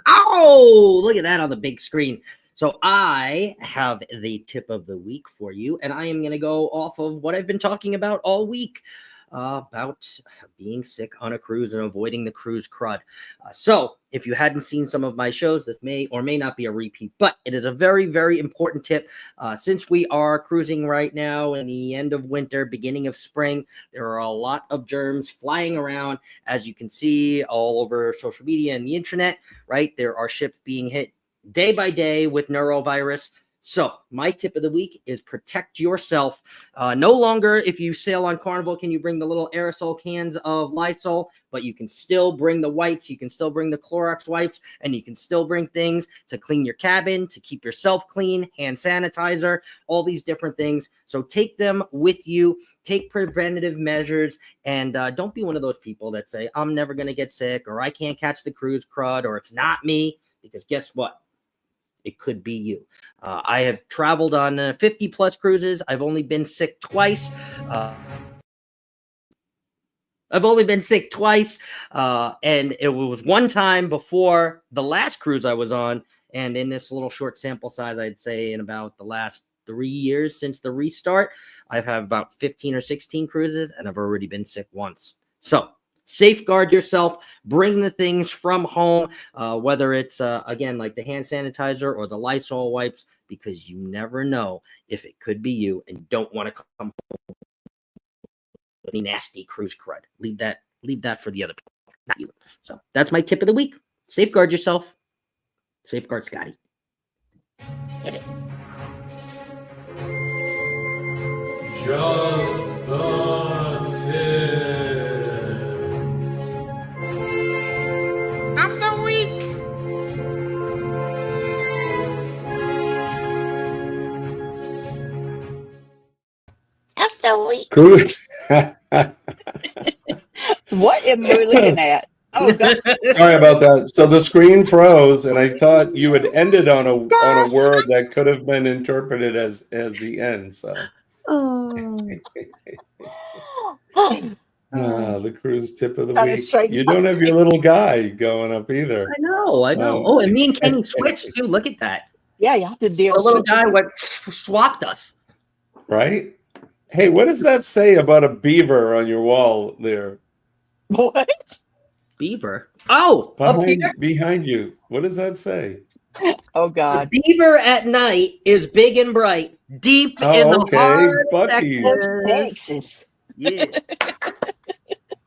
Oh, look at that on the big screen. So I have the tip of the week for you, and I am going to go off of what I've been talking about all week. About being sick on a cruise and avoiding the cruise crud. So if you hadn't seen some of my shows, this may or may not be a repeat, but it is a very, very important tip. Since we are cruising right now in the end of winter, beginning of spring, there are a lot of germs flying around, as you can see all over social media and the internet, right? There are ships being hit day by day with norovirus. So my tip of the week is protect yourself. No longer, if you sail on Carnival, can you bring the little aerosol cans of Lysol, but you can still bring the wipes. You can still bring the Clorox wipes, and you can still bring things to clean your cabin, to keep yourself clean, hand sanitizer, all these different things. So take them with you, take preventative measures, and don't be one of those people that say, I'm never going to get sick, or I can't catch the cruise crud, or it's not me, because guess what? It could be you. I have traveled on 50 plus cruises. I've only been sick twice. And it was one time before the last cruise I was on. And in this little short sample size, I'd say in about the last 3 years since the restart, I've had about 15 or 16 cruises, and I've already been sick once. So safeguard yourself, bring the things from home, whether it's, again, like the hand sanitizer or the Lysol wipes, because you never know if it could be you, and you don't want to come home with any nasty cruise crud. Leave that for the other people, not you. So that's my tip of the week. Safeguard yourself. Safeguard Scotty. Hit it. Just the tip of the week. Of the week. Cruise. What am we looking at? Oh, God. Sorry about that. So the screen froze, and I thought you had ended on a word that could have been interpreted as the end. So. The cruise tip of the week. You don't have your little guy going up either. I know. Oh, and me and Kenny switched too. Look at that. Yeah, you have to deal. The little guy swapped us. Right? Hey, what does that say about a beaver on your wall there? What? Beaver? Oh, behind you. What does that say? Oh, God. The beaver at night is big and bright, deep in the heart of Texas. Yeah.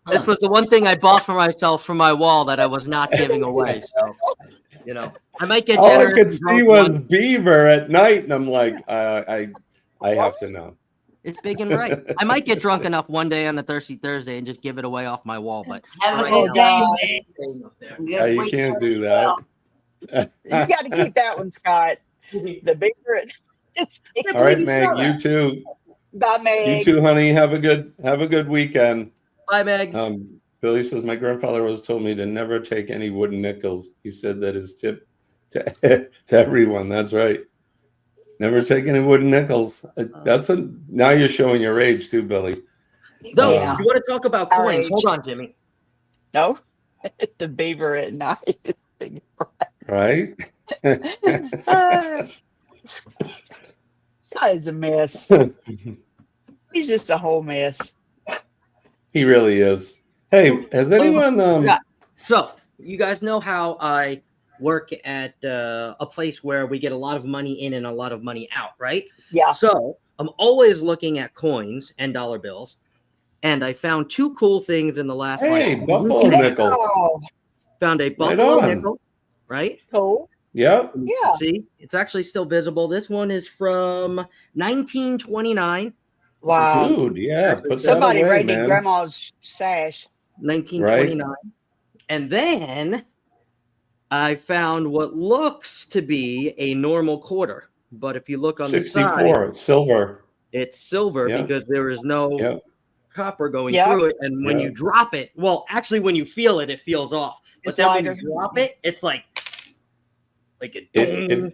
This was the one thing I bought for myself for my wall that I was not giving away. So, I might get generous. All I could see was beaver at night, and I'm like, I have to know. It's big and bright. I might get drunk enough one day on a Thirsty Thursday and just give it away off my wall. But you can't do that. You got to keep that one, Scott. The beaver. All right, Meg. You too. Bye, Meg. You too, honey. Have a good weekend. Bye, Meg. Billy says my grandfather always told me to never take any wooden nickels. He said that his tip to everyone. That's right. Never take any wooden nickels. Now you're showing your age too, Billy. No, you want to talk about coins? Hold on, Jimmy. No, the beaver at night. Right? Scott is a mess. He's just a whole mess. He really is. Hey, has anyone? So you guys know how I work at a place where we get a lot of money in and a lot of money out, right? Yeah. So I'm always looking at coins and dollar bills, and I found two cool things in the last. Buffalo nickel. Found a buffalo nickel, right? Cool. Yep. Yeah. See, it's actually still visible. This one is from 1929. Wow. Dude, yeah. Put somebody that away, raided man. Grandma's sash. 1929. Right. And then I found what looks to be a normal quarter. But if you look on 64, the side, it's silver. It's silver because there is no copper going through it. And when you drop it, well, actually, when you feel it, it feels off. But then when you drop it, it's like a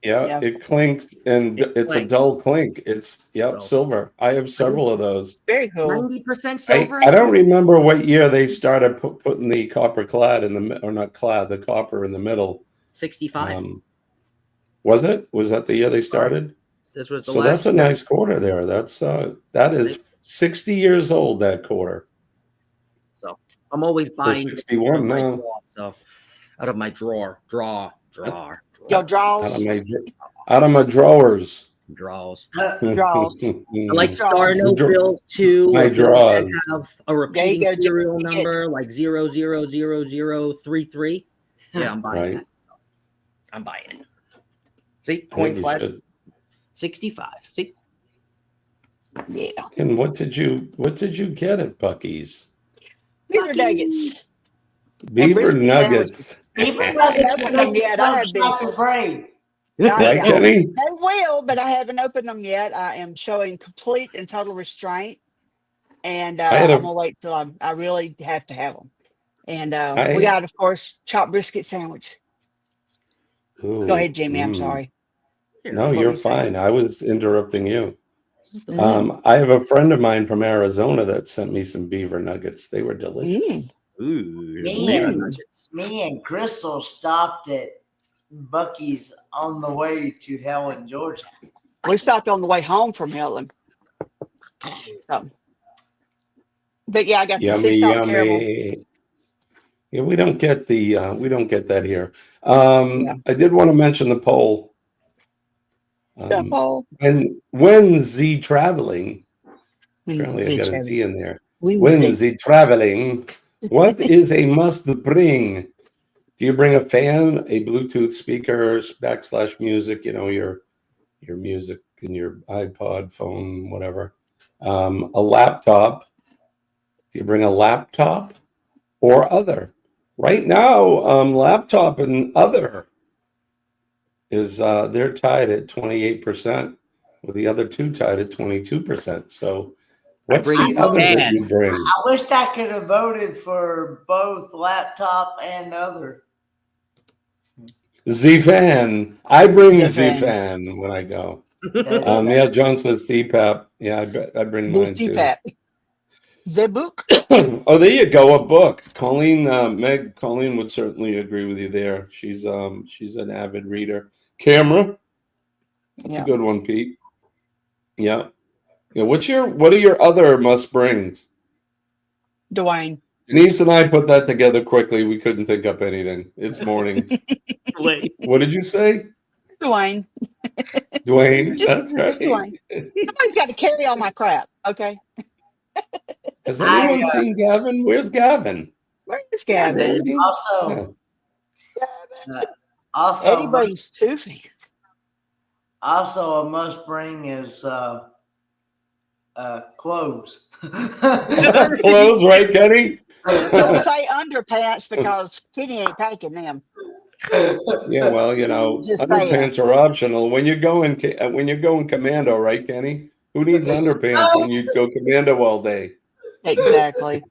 it clinks, and it's a dull clink. It's silver. I have several of those. Very cool. 90% silver. I don't remember what year they started putting the copper clad in the, or not clad, the copper in the middle. 65. Was it? Was that the year they started? This was the so last. That's a nice quarter there. That's that is 60 years old. That quarter. So I'm always buying 61 now. So out of my drawer. Your drawers. Out of my drawers. Draws. Draws. I like Star Note bills too. My draws. Have a repeating serial number like 00033. Yeah, I'm buying that. I'm buying it. See, coin flash. $65. See? Yeah. And what did you get at Buc-ee's? Beaver nuggets. Beaver brisket nuggets. Beaver I haven't nuggets opened them yet. I have been. like a brain. Right, Kenny? They will, but I haven't opened them yet. I am showing complete and total restraint, and I'm gonna wait till I really have to have them. And we got, of course, chopped brisket sandwich. Ooh, Go ahead, Jamie. I'm sorry. No, you're fine. I was interrupting you. Mm. I have a friend of mine from Arizona that sent me some beaver nuggets. They were delicious. Ooh, Me and Crystal stopped at Buc-ee's on the way to Helen, Georgia. We stopped on the way home from Helen. So, but yeah, I got the 6-ounce caramel. Yeah, we don't get that here. I did want to mention the poll. The poll. When Z traveling? Apparently, I got a Z in there. When Z traveling, what is a must bring? Do you bring a fan, a Bluetooth speaker, / music? You know, your music in your iPod, phone, whatever. A laptop. Do you bring a laptop or other? Right now, laptop and other is they're tied at 28%, with the other two tied at 22%. So what's the other that you bring? I wish I could have voted for both laptop and other. Z-Fan. I bring Z-Fan when I go. Yeah, John says CPAP. Yeah, I bring mine too. The book. Oh, there you go. A book. Colleen would certainly agree with you there. She's an avid reader. Camera. That's a good one, Pete. Yeah. Yeah. What are your other must brings? Dwayne. Denise and I put that together quickly. We couldn't think up anything. It's morning. What did you say? Dwayne. Dwayne. Just That's right. Dwayne. Somebody's got to carry all my crap. Okay. Has anyone seen Gavin? Where's Gavin? Where's Gavin? Also, anybody's two fans. Also, a must bring is clothes. Clothes, right, Kenny? Don't say underpants because Kenny ain't packing them. Yeah, well, you know, Just underpants are optional when you're going commando, right, Kenny? Who needs underpants when you go commando all day? Exactly.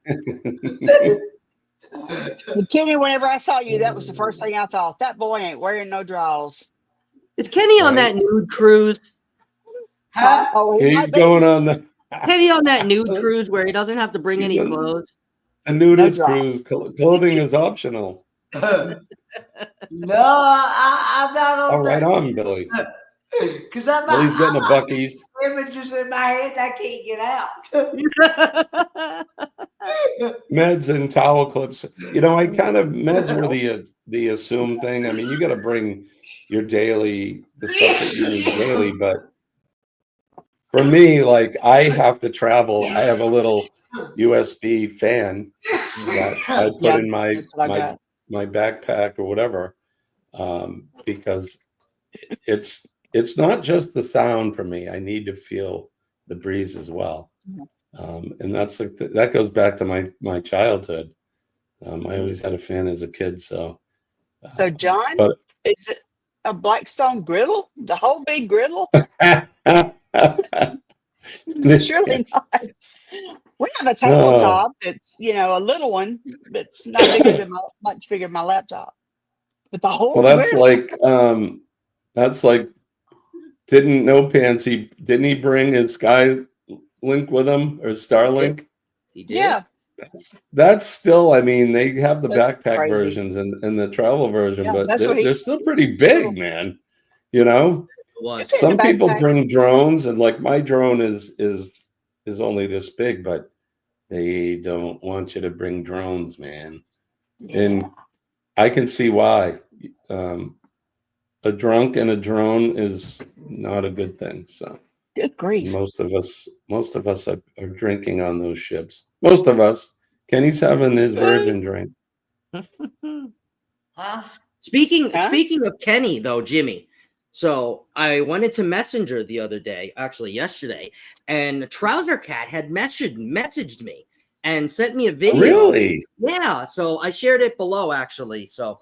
But Kenny, whenever I saw you, that was the first thing I thought. That boy ain't wearing no drawers. Is Kenny on that nude cruise? Huh? Oh, he's going on the Kenny on that nude cruise where he doesn't have to bring any clothes. A nudist cruise. Clothing is optional. No, I'm not on All right, on Billy. Because I'm Billy's getting a Buc-ee's. Images in my head, I can't get out. Meds and towel clips. You know, I kind of meds were the assumed thing. I mean, you got to bring your the stuff that you need daily. But for me, like, I have to travel. I have a little USB fan that I put in my backpack or whatever, because it's not just the sound for me. I need to feel the breeze as well. And that's like that goes back to my childhood. I always had a fan as a kid. So John, is it a Blackstone griddle? The whole big griddle? Surely not. We have a tabletop that's, a little one that's not bigger than much bigger than my laptop. But the whole griddle. That's like didn't he bring his Skylink with him or Starlink? He did. Yeah. That's still, I mean, they have the backpack versions and the travel version, but they're still pretty big, man. You know, some people bring drones, and like my drone is only this big, but they don't want you to bring drones, man. Yeah. And I can see why. A drunk and a drone is not a good thing. So good grief. Most of us are drinking on those ships. Most of us. Kenny's having his virgin drink. Speaking of Kenny, though, Jimmy. So I went into Messenger the other day, actually yesterday, and Trouser Cat had messaged me and sent me a video. Really? Yeah. So I shared it below, actually. So.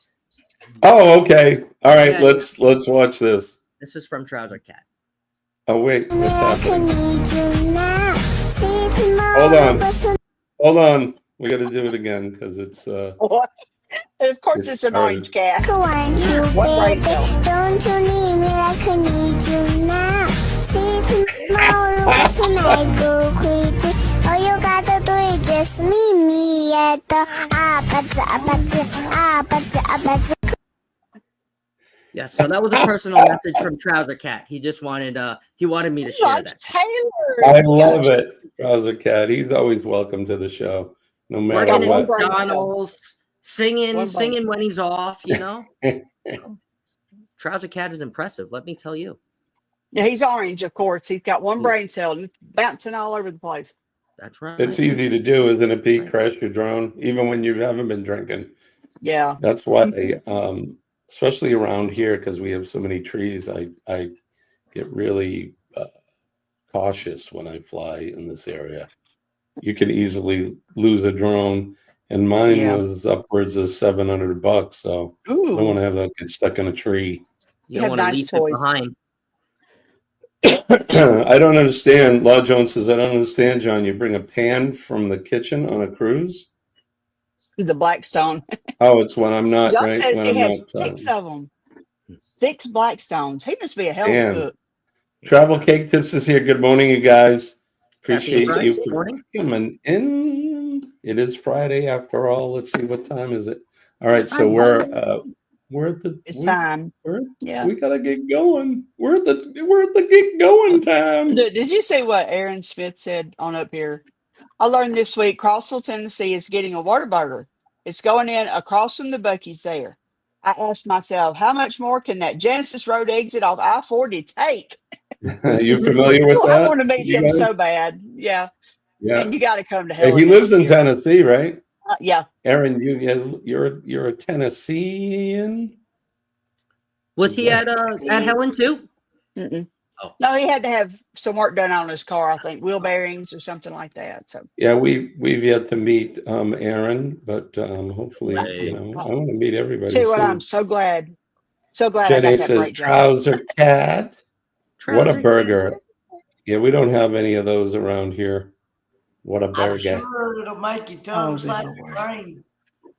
Oh, okay. All right. Yeah, let's watch this. This is from Trouser Cat. Oh wait, what's happening? Hold on. We got to do it again because it's. What? Of course, it's an orange cat. What right now? Don't you need me like I need you now? See tomorrow tonight go crazy. All you gotta do is just meet me at the Yeah, so that was a personal message from Trouser Cat. He just wanted me to share that. Taylor. I love it, Trouser Cat. He's always welcome to the show, no matter Working at what. McDonald's, singing when he's off, you know. Trouser Cat is impressive, let me tell you. Yeah, he's orange, of course. He's got one brain cell bouncing all over the place. That's right. It's easy to do, isn't it, Pete? Crash your drone, even when you haven't been drinking. Yeah. That's why, especially around here, because we have so many trees, I get really cautious when I fly in this area. You can easily lose a drone, and mine was upwards of $700. So I don't want to have that get stuck in a tree. You don't want to leave it behind. I don't understand. Law Jones says, I don't understand, John. You bring a pan from the kitchen on a cruise? The Blackstone. Oh, it's when I'm not, John right? says When he I'm has not, 6 of them. 6 Blackstones. He must be a hell of a cook. Travel Cake Tips is here. Good morning, you guys. Appreciate Happy you Friday for morning. coming in. It is Friday after all. Let's see, what time is it? All right, so we're at the time. We gotta get going. We're at the get going time. Did you see what Aaron Smith said on up here? I learned this week Crossville, Tennessee is getting a Whataburger. It's going in across from the Buc-ee's there. I asked myself, how much more can that Genesis Road exit off I-40 take? You familiar with that? I want to meet you him guys? so bad. Yeah. Yeah. And you got to come to Hey, hell. he lives in Tennessee, right? Yeah. Aaron, you're a Tennessean. Was he at Helen too? Mm-mm. Oh. No, he had to have some work done on his car, I think, wheel bearings or something like that. So Yeah, we've yet to meet Aaron, but hopefully, I want to meet everybody. See what? soon. I'm so glad. So glad Jenny I got that says break job. Trouser Cat. What a Trouser burger. Yeah, we don't have any of those around here. What a I'm burger. sure it'll make your tongue slap your brain.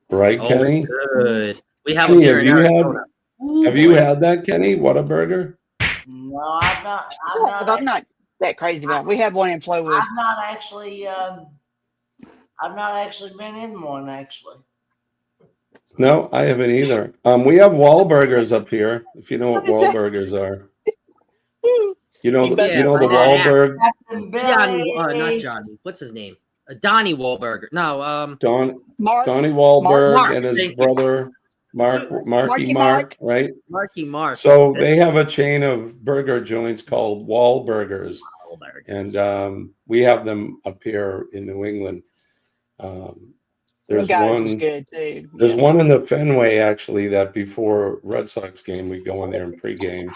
Right, Oh, Kenny? good. We have Kenny, them here in Arizona. have you had that, Kenny? What a burger? No, I'm not. I'm not that crazy about it. We have one in Flowood. I've not actually. I've not actually been in one actually. No, I haven't either. We have Wahlburgers up here, if you know what Wahlburgers are. You know the Wahlberg? Johnny, not Johnny. What's his name? Donnie Wahlberger. No, Donnie Mark. Wahlberg and his brother Marky Mark, right? Marky Mark. So they have a chain of burger joints called Wahlburgers, and we have them up here in New England. There's guys one. is good too. There's one in the Fenway actually that before Red Sox game we go in there and pregame,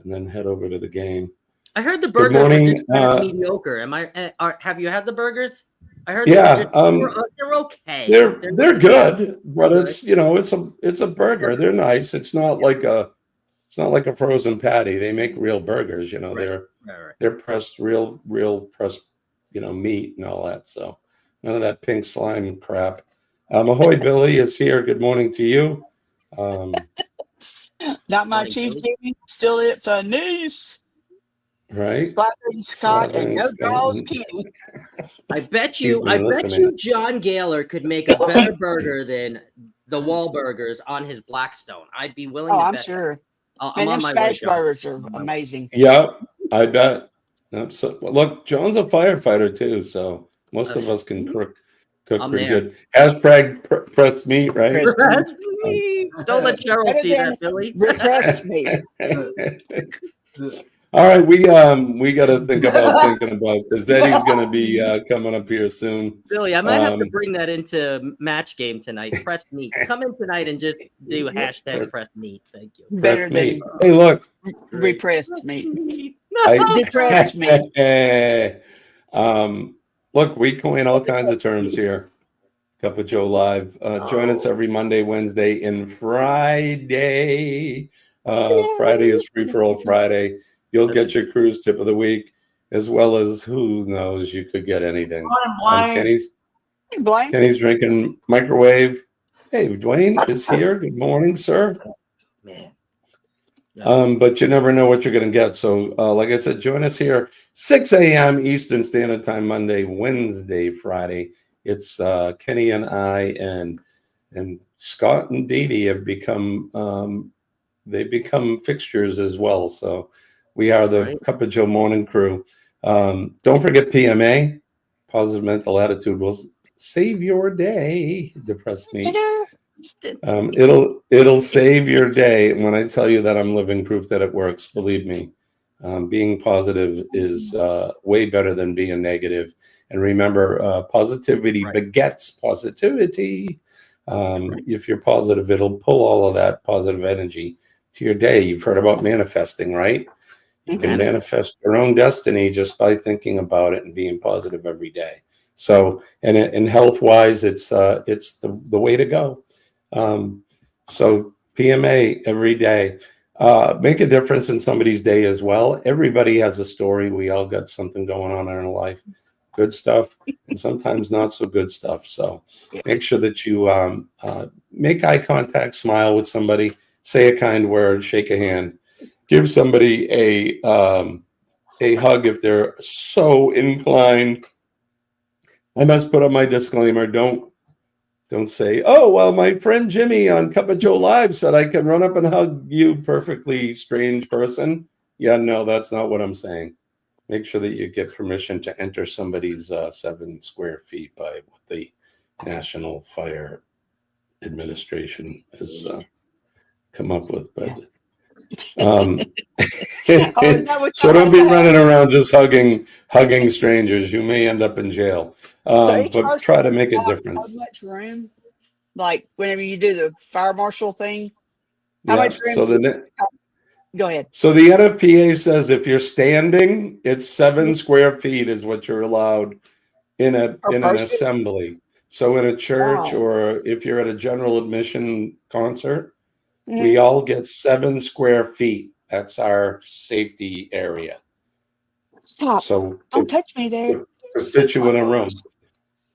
and then head over to the game. I heard the Good burgers morning, are just kind of mediocre. Am I? Have you had the burgers? I heard. Yeah, they're okay. They're good, but it's it's a burger. They're nice. It's not like a frozen patty. They make real burgers. They're pressed real pressed meat and all that. So none of that pink slime crap. Ahoy, Billy is here. Good morning to you. Not my Chief Jimmy, still it for news. Right? Scott and no draws Kenny. I bet you John Gaylor could make a better burger than the Wahlburgers on his Blackstone. I'd be willing to bet. I'm sure. I'm and on them my way, smash burgers are amazing. Yeah, I bet. So, look, John's a firefighter too, so most of us can cook pretty good. Hashtag pressed meat, right? Pressed meat. Don't let Cheryl see that, Billy. Pressed meat. All right, we got to think about because Eddie's going to be coming up here soon. Billy, I might have to bring that into match game tonight. Press meat. Come in tonight and just do hashtag press meat. Thank you. Better than hey, look, repressed meat. Depressed meat. Look, we coin all kinds of terms here. Cup of Joe Live. Join us every Monday, Wednesday, and Friday. Friday is Free for All Friday. You'll get your cruise tip of the week, as well as who knows, you could get anything. Kenny's drinking microwave. Hey, Dwayne is here. Good morning, sir. But you never know what you're going to get. So, like I said, join us here 6 a.m. Eastern Standard Time, Monday, Wednesday, Friday. It's Kenny and I and Scott and Dee Dee have become they become fixtures as well. So we are the Cup of Joe morning crew. Don't forget PMA, positive mental attitude will save your day. Depressed me. It'll save your day. When I tell you that, I'm living proof that it works. Believe me, being positive is way better than being negative. And remember, positivity begets positivity. If you're positive, it'll pull all of that positive energy to your day. You've heard about manifesting, right? You can manifest your own destiny just by thinking about it and being positive every day. So, and health-wise, it's the way to go. So PMA every day. Make a difference in somebody's day as well. Everybody has a story. We all got something going on in our life. Good stuff and sometimes not so good stuff. So make sure that you make eye contact, smile with somebody, say a kind word, shake a hand, give somebody a hug if they're so inclined. I must put up my disclaimer. Don't say, oh, well, my friend Jimmy on Cup of Joe Live said I can run up and hug you, perfectly strange person. Yeah, no, that's not what I'm saying. Make sure that you get permission to enter somebody's 7 square feet by what the National Fire Administration has come up with. But so don't be running around just hugging strangers. You may end up in jail. But try to make a difference. How much room? Like whenever you do the fire marshal thing, how much room? So go ahead. So the NFPA says if you're standing, it's 7 square feet is what you're allowed in an assembly. So in a church or if you're at a general admission concert, we all get 7 square feet. That's our safety area. Stop. So don't touch me there. To fit you in a room.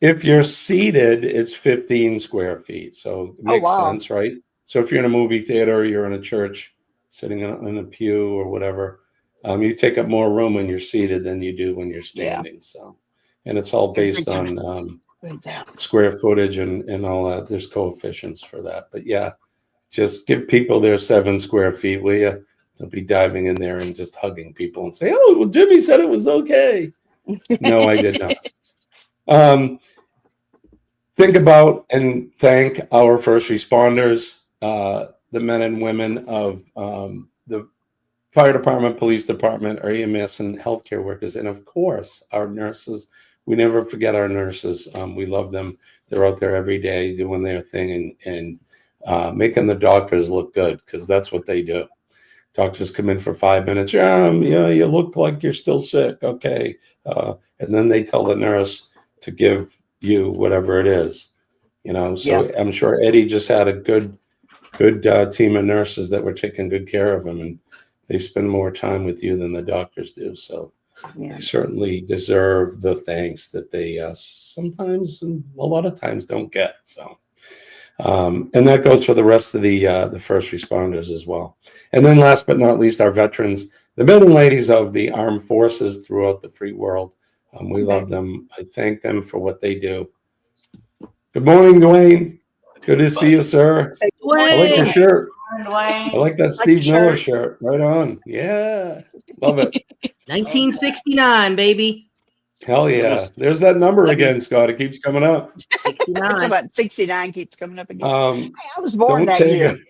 If you're seated, it's 15 square feet. So it makes sense, right? So if you're in a movie theater, you're in a church, sitting in a pew or whatever, you take up more room when you're seated than you do when you're standing. Yeah. So, and it's all based on square footage and all that. There's coefficients for that. But yeah, just give people their 7 square feet, will you? Don't be diving in there and just hugging people and say, oh, well, Jimmy said it was okay. No, I did not. Think about and thank our first responders, the men and women of the fire department, police department, our EMS and healthcare workers, and of course, our nurses. We never forget our nurses. We love them. They're out there every day doing their thing and making the doctors look good, because that's what they do. Doctors come in for 5 minutes. Yeah, you look like you're still sick. Okay. And then they tell the nurse to give you whatever it is, So I'm sure Eddie just had a good team of nurses that were taking good care of him, and they spend more time with you than the doctors do. So they certainly deserve the thanks that they sometimes and a lot of times don't get. So, and that goes for the rest of the first responders as well. And then last but not least, our veterans, the men and ladies of the armed forces throughout the free world. We love them. I thank them for what they do. Good morning, Dwayne. Good to see you, sir. I like your shirt. I like that Steve Miller shirt. Right on. Yeah. Love it. 1969, baby. Hell yeah. There's that number again, Scott. It keeps coming up. 69. It's about 69 keeps coming up again. I was born that year.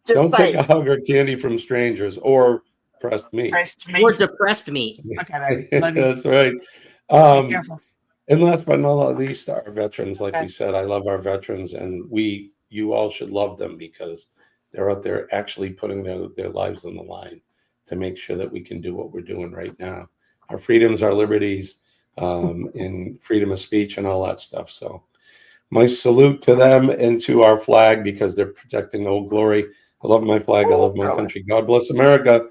Don't take a hug or candy from strangers, or pressed meat. Pressed meat. Or depressed meat. Okay, baby. Love you. That's right. Be careful. And last but not least, our veterans. Like we said, I love our veterans, and you all should love them because they're out there actually putting their lives on the line to make sure that we can do what we're doing right now. Our freedoms, our liberties, and freedom of speech and all that stuff. So my salute to them and to our flag because they're protecting Old Glory. I love my flag. I love my country. God bless America.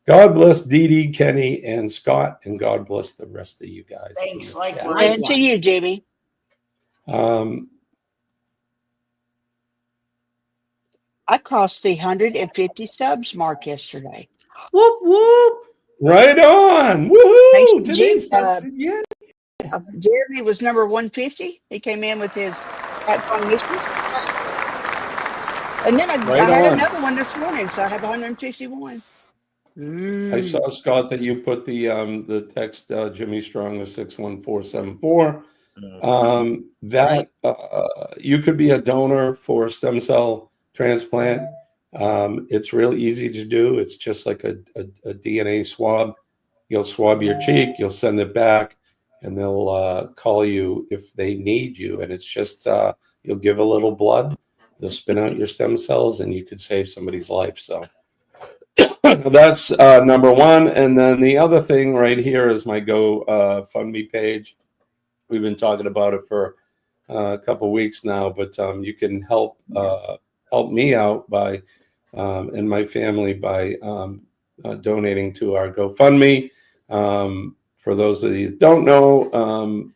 God bless Dee Dee, Kenny, and Scott, and God bless the rest of you guys. Thanks, likewise. And to you, Jimmy. I crossed the 150 subs mark yesterday. Whoop whoop! Right on! Woohoo! Denise, yeah. Jeremy was number 150. He came in with his platform mission. And then I had another one this morning, so I have 151. I saw, Scott, that you put the text Jimmy Strong to 61474. That you could be a donor for stem cell transplant. It's really easy to do. It's just like a DNA swab. You'll swab your cheek, you'll send it back, and they'll call you if they need you. And it's just you'll give a little blood, they'll spin out your stem cells, and you could save somebody's life. So that's number one. And then the other thing right here is my GoFundMe page. We've been talking about it for a couple weeks now, but you can help me out by and my family by donating to our GoFundMe. For those of you that don't know,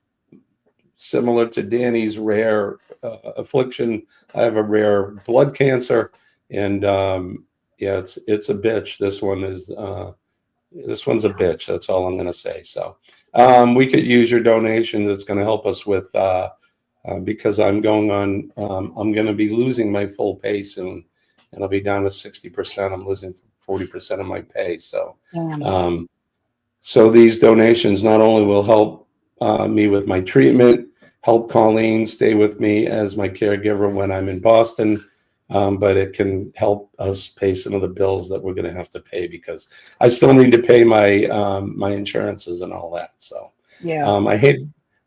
similar to Danny's rare affliction, I have a rare blood cancer, and yeah, it's a bitch. This one's a bitch. That's all I'm going to say. So we could use your donations. It's going to help us with because I'm going to be losing my full pay soon, and I'll be down to 60%. I'm losing 40% of my pay. So so these donations not only will help me with my treatment, help Colleen stay with me as my caregiver when I'm in Boston, but it can help us pay some of the bills that we're going to have to pay because I still need to pay my my insurances and all that. So yeah,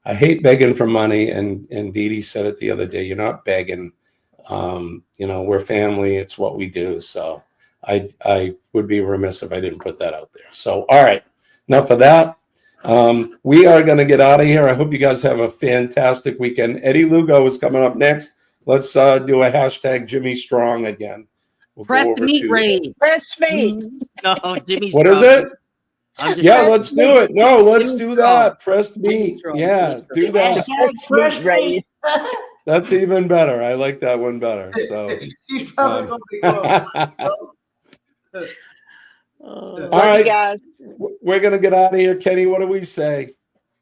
I hate begging for money, and Dee Dee said it the other day. You're not begging. You know, we're family. It's what we do. So I would be remiss if I didn't put that out there. So all right, enough of that. We are going to get out of here. I hope you guys have a fantastic weekend. Eddie Lugo is coming up next. Let's do a hashtag Jimmy Strong again. We'll Pressed meat raid. Pressed meat. No, Jimmy What Strong. is it? Yeah, pressed let's meat. do it. No, let's Jimmy do Strong. that. Pressed meat. Strong. Yeah, do that. Pressed meat raid. That's even better. I like that one better. So He's probably going to be going. all right, guys. We're gonna get out of here. Kenny, what do we say?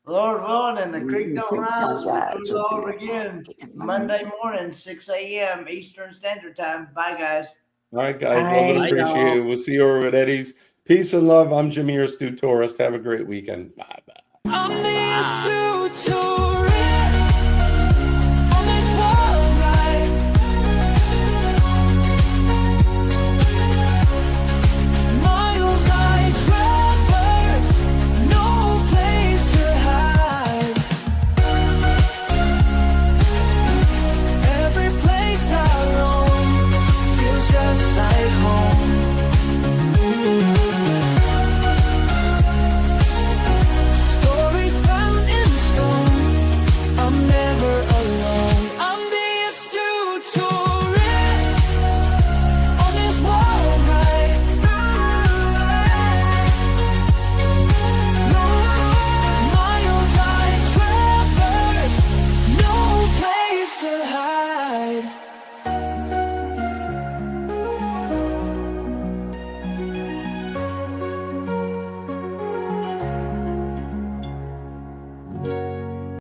Lord willing, and the creek don't rise. We'll do it all over again Monday morning, 6 a.m. Eastern Standard Time. Bye, guys. All right, guys. Love and Bye, appreciate y'all. it. We'll see you over at Eddie's. Peace and love. I'm Jameer Stu Tourist. Have a great weekend. Bye bye. I'm the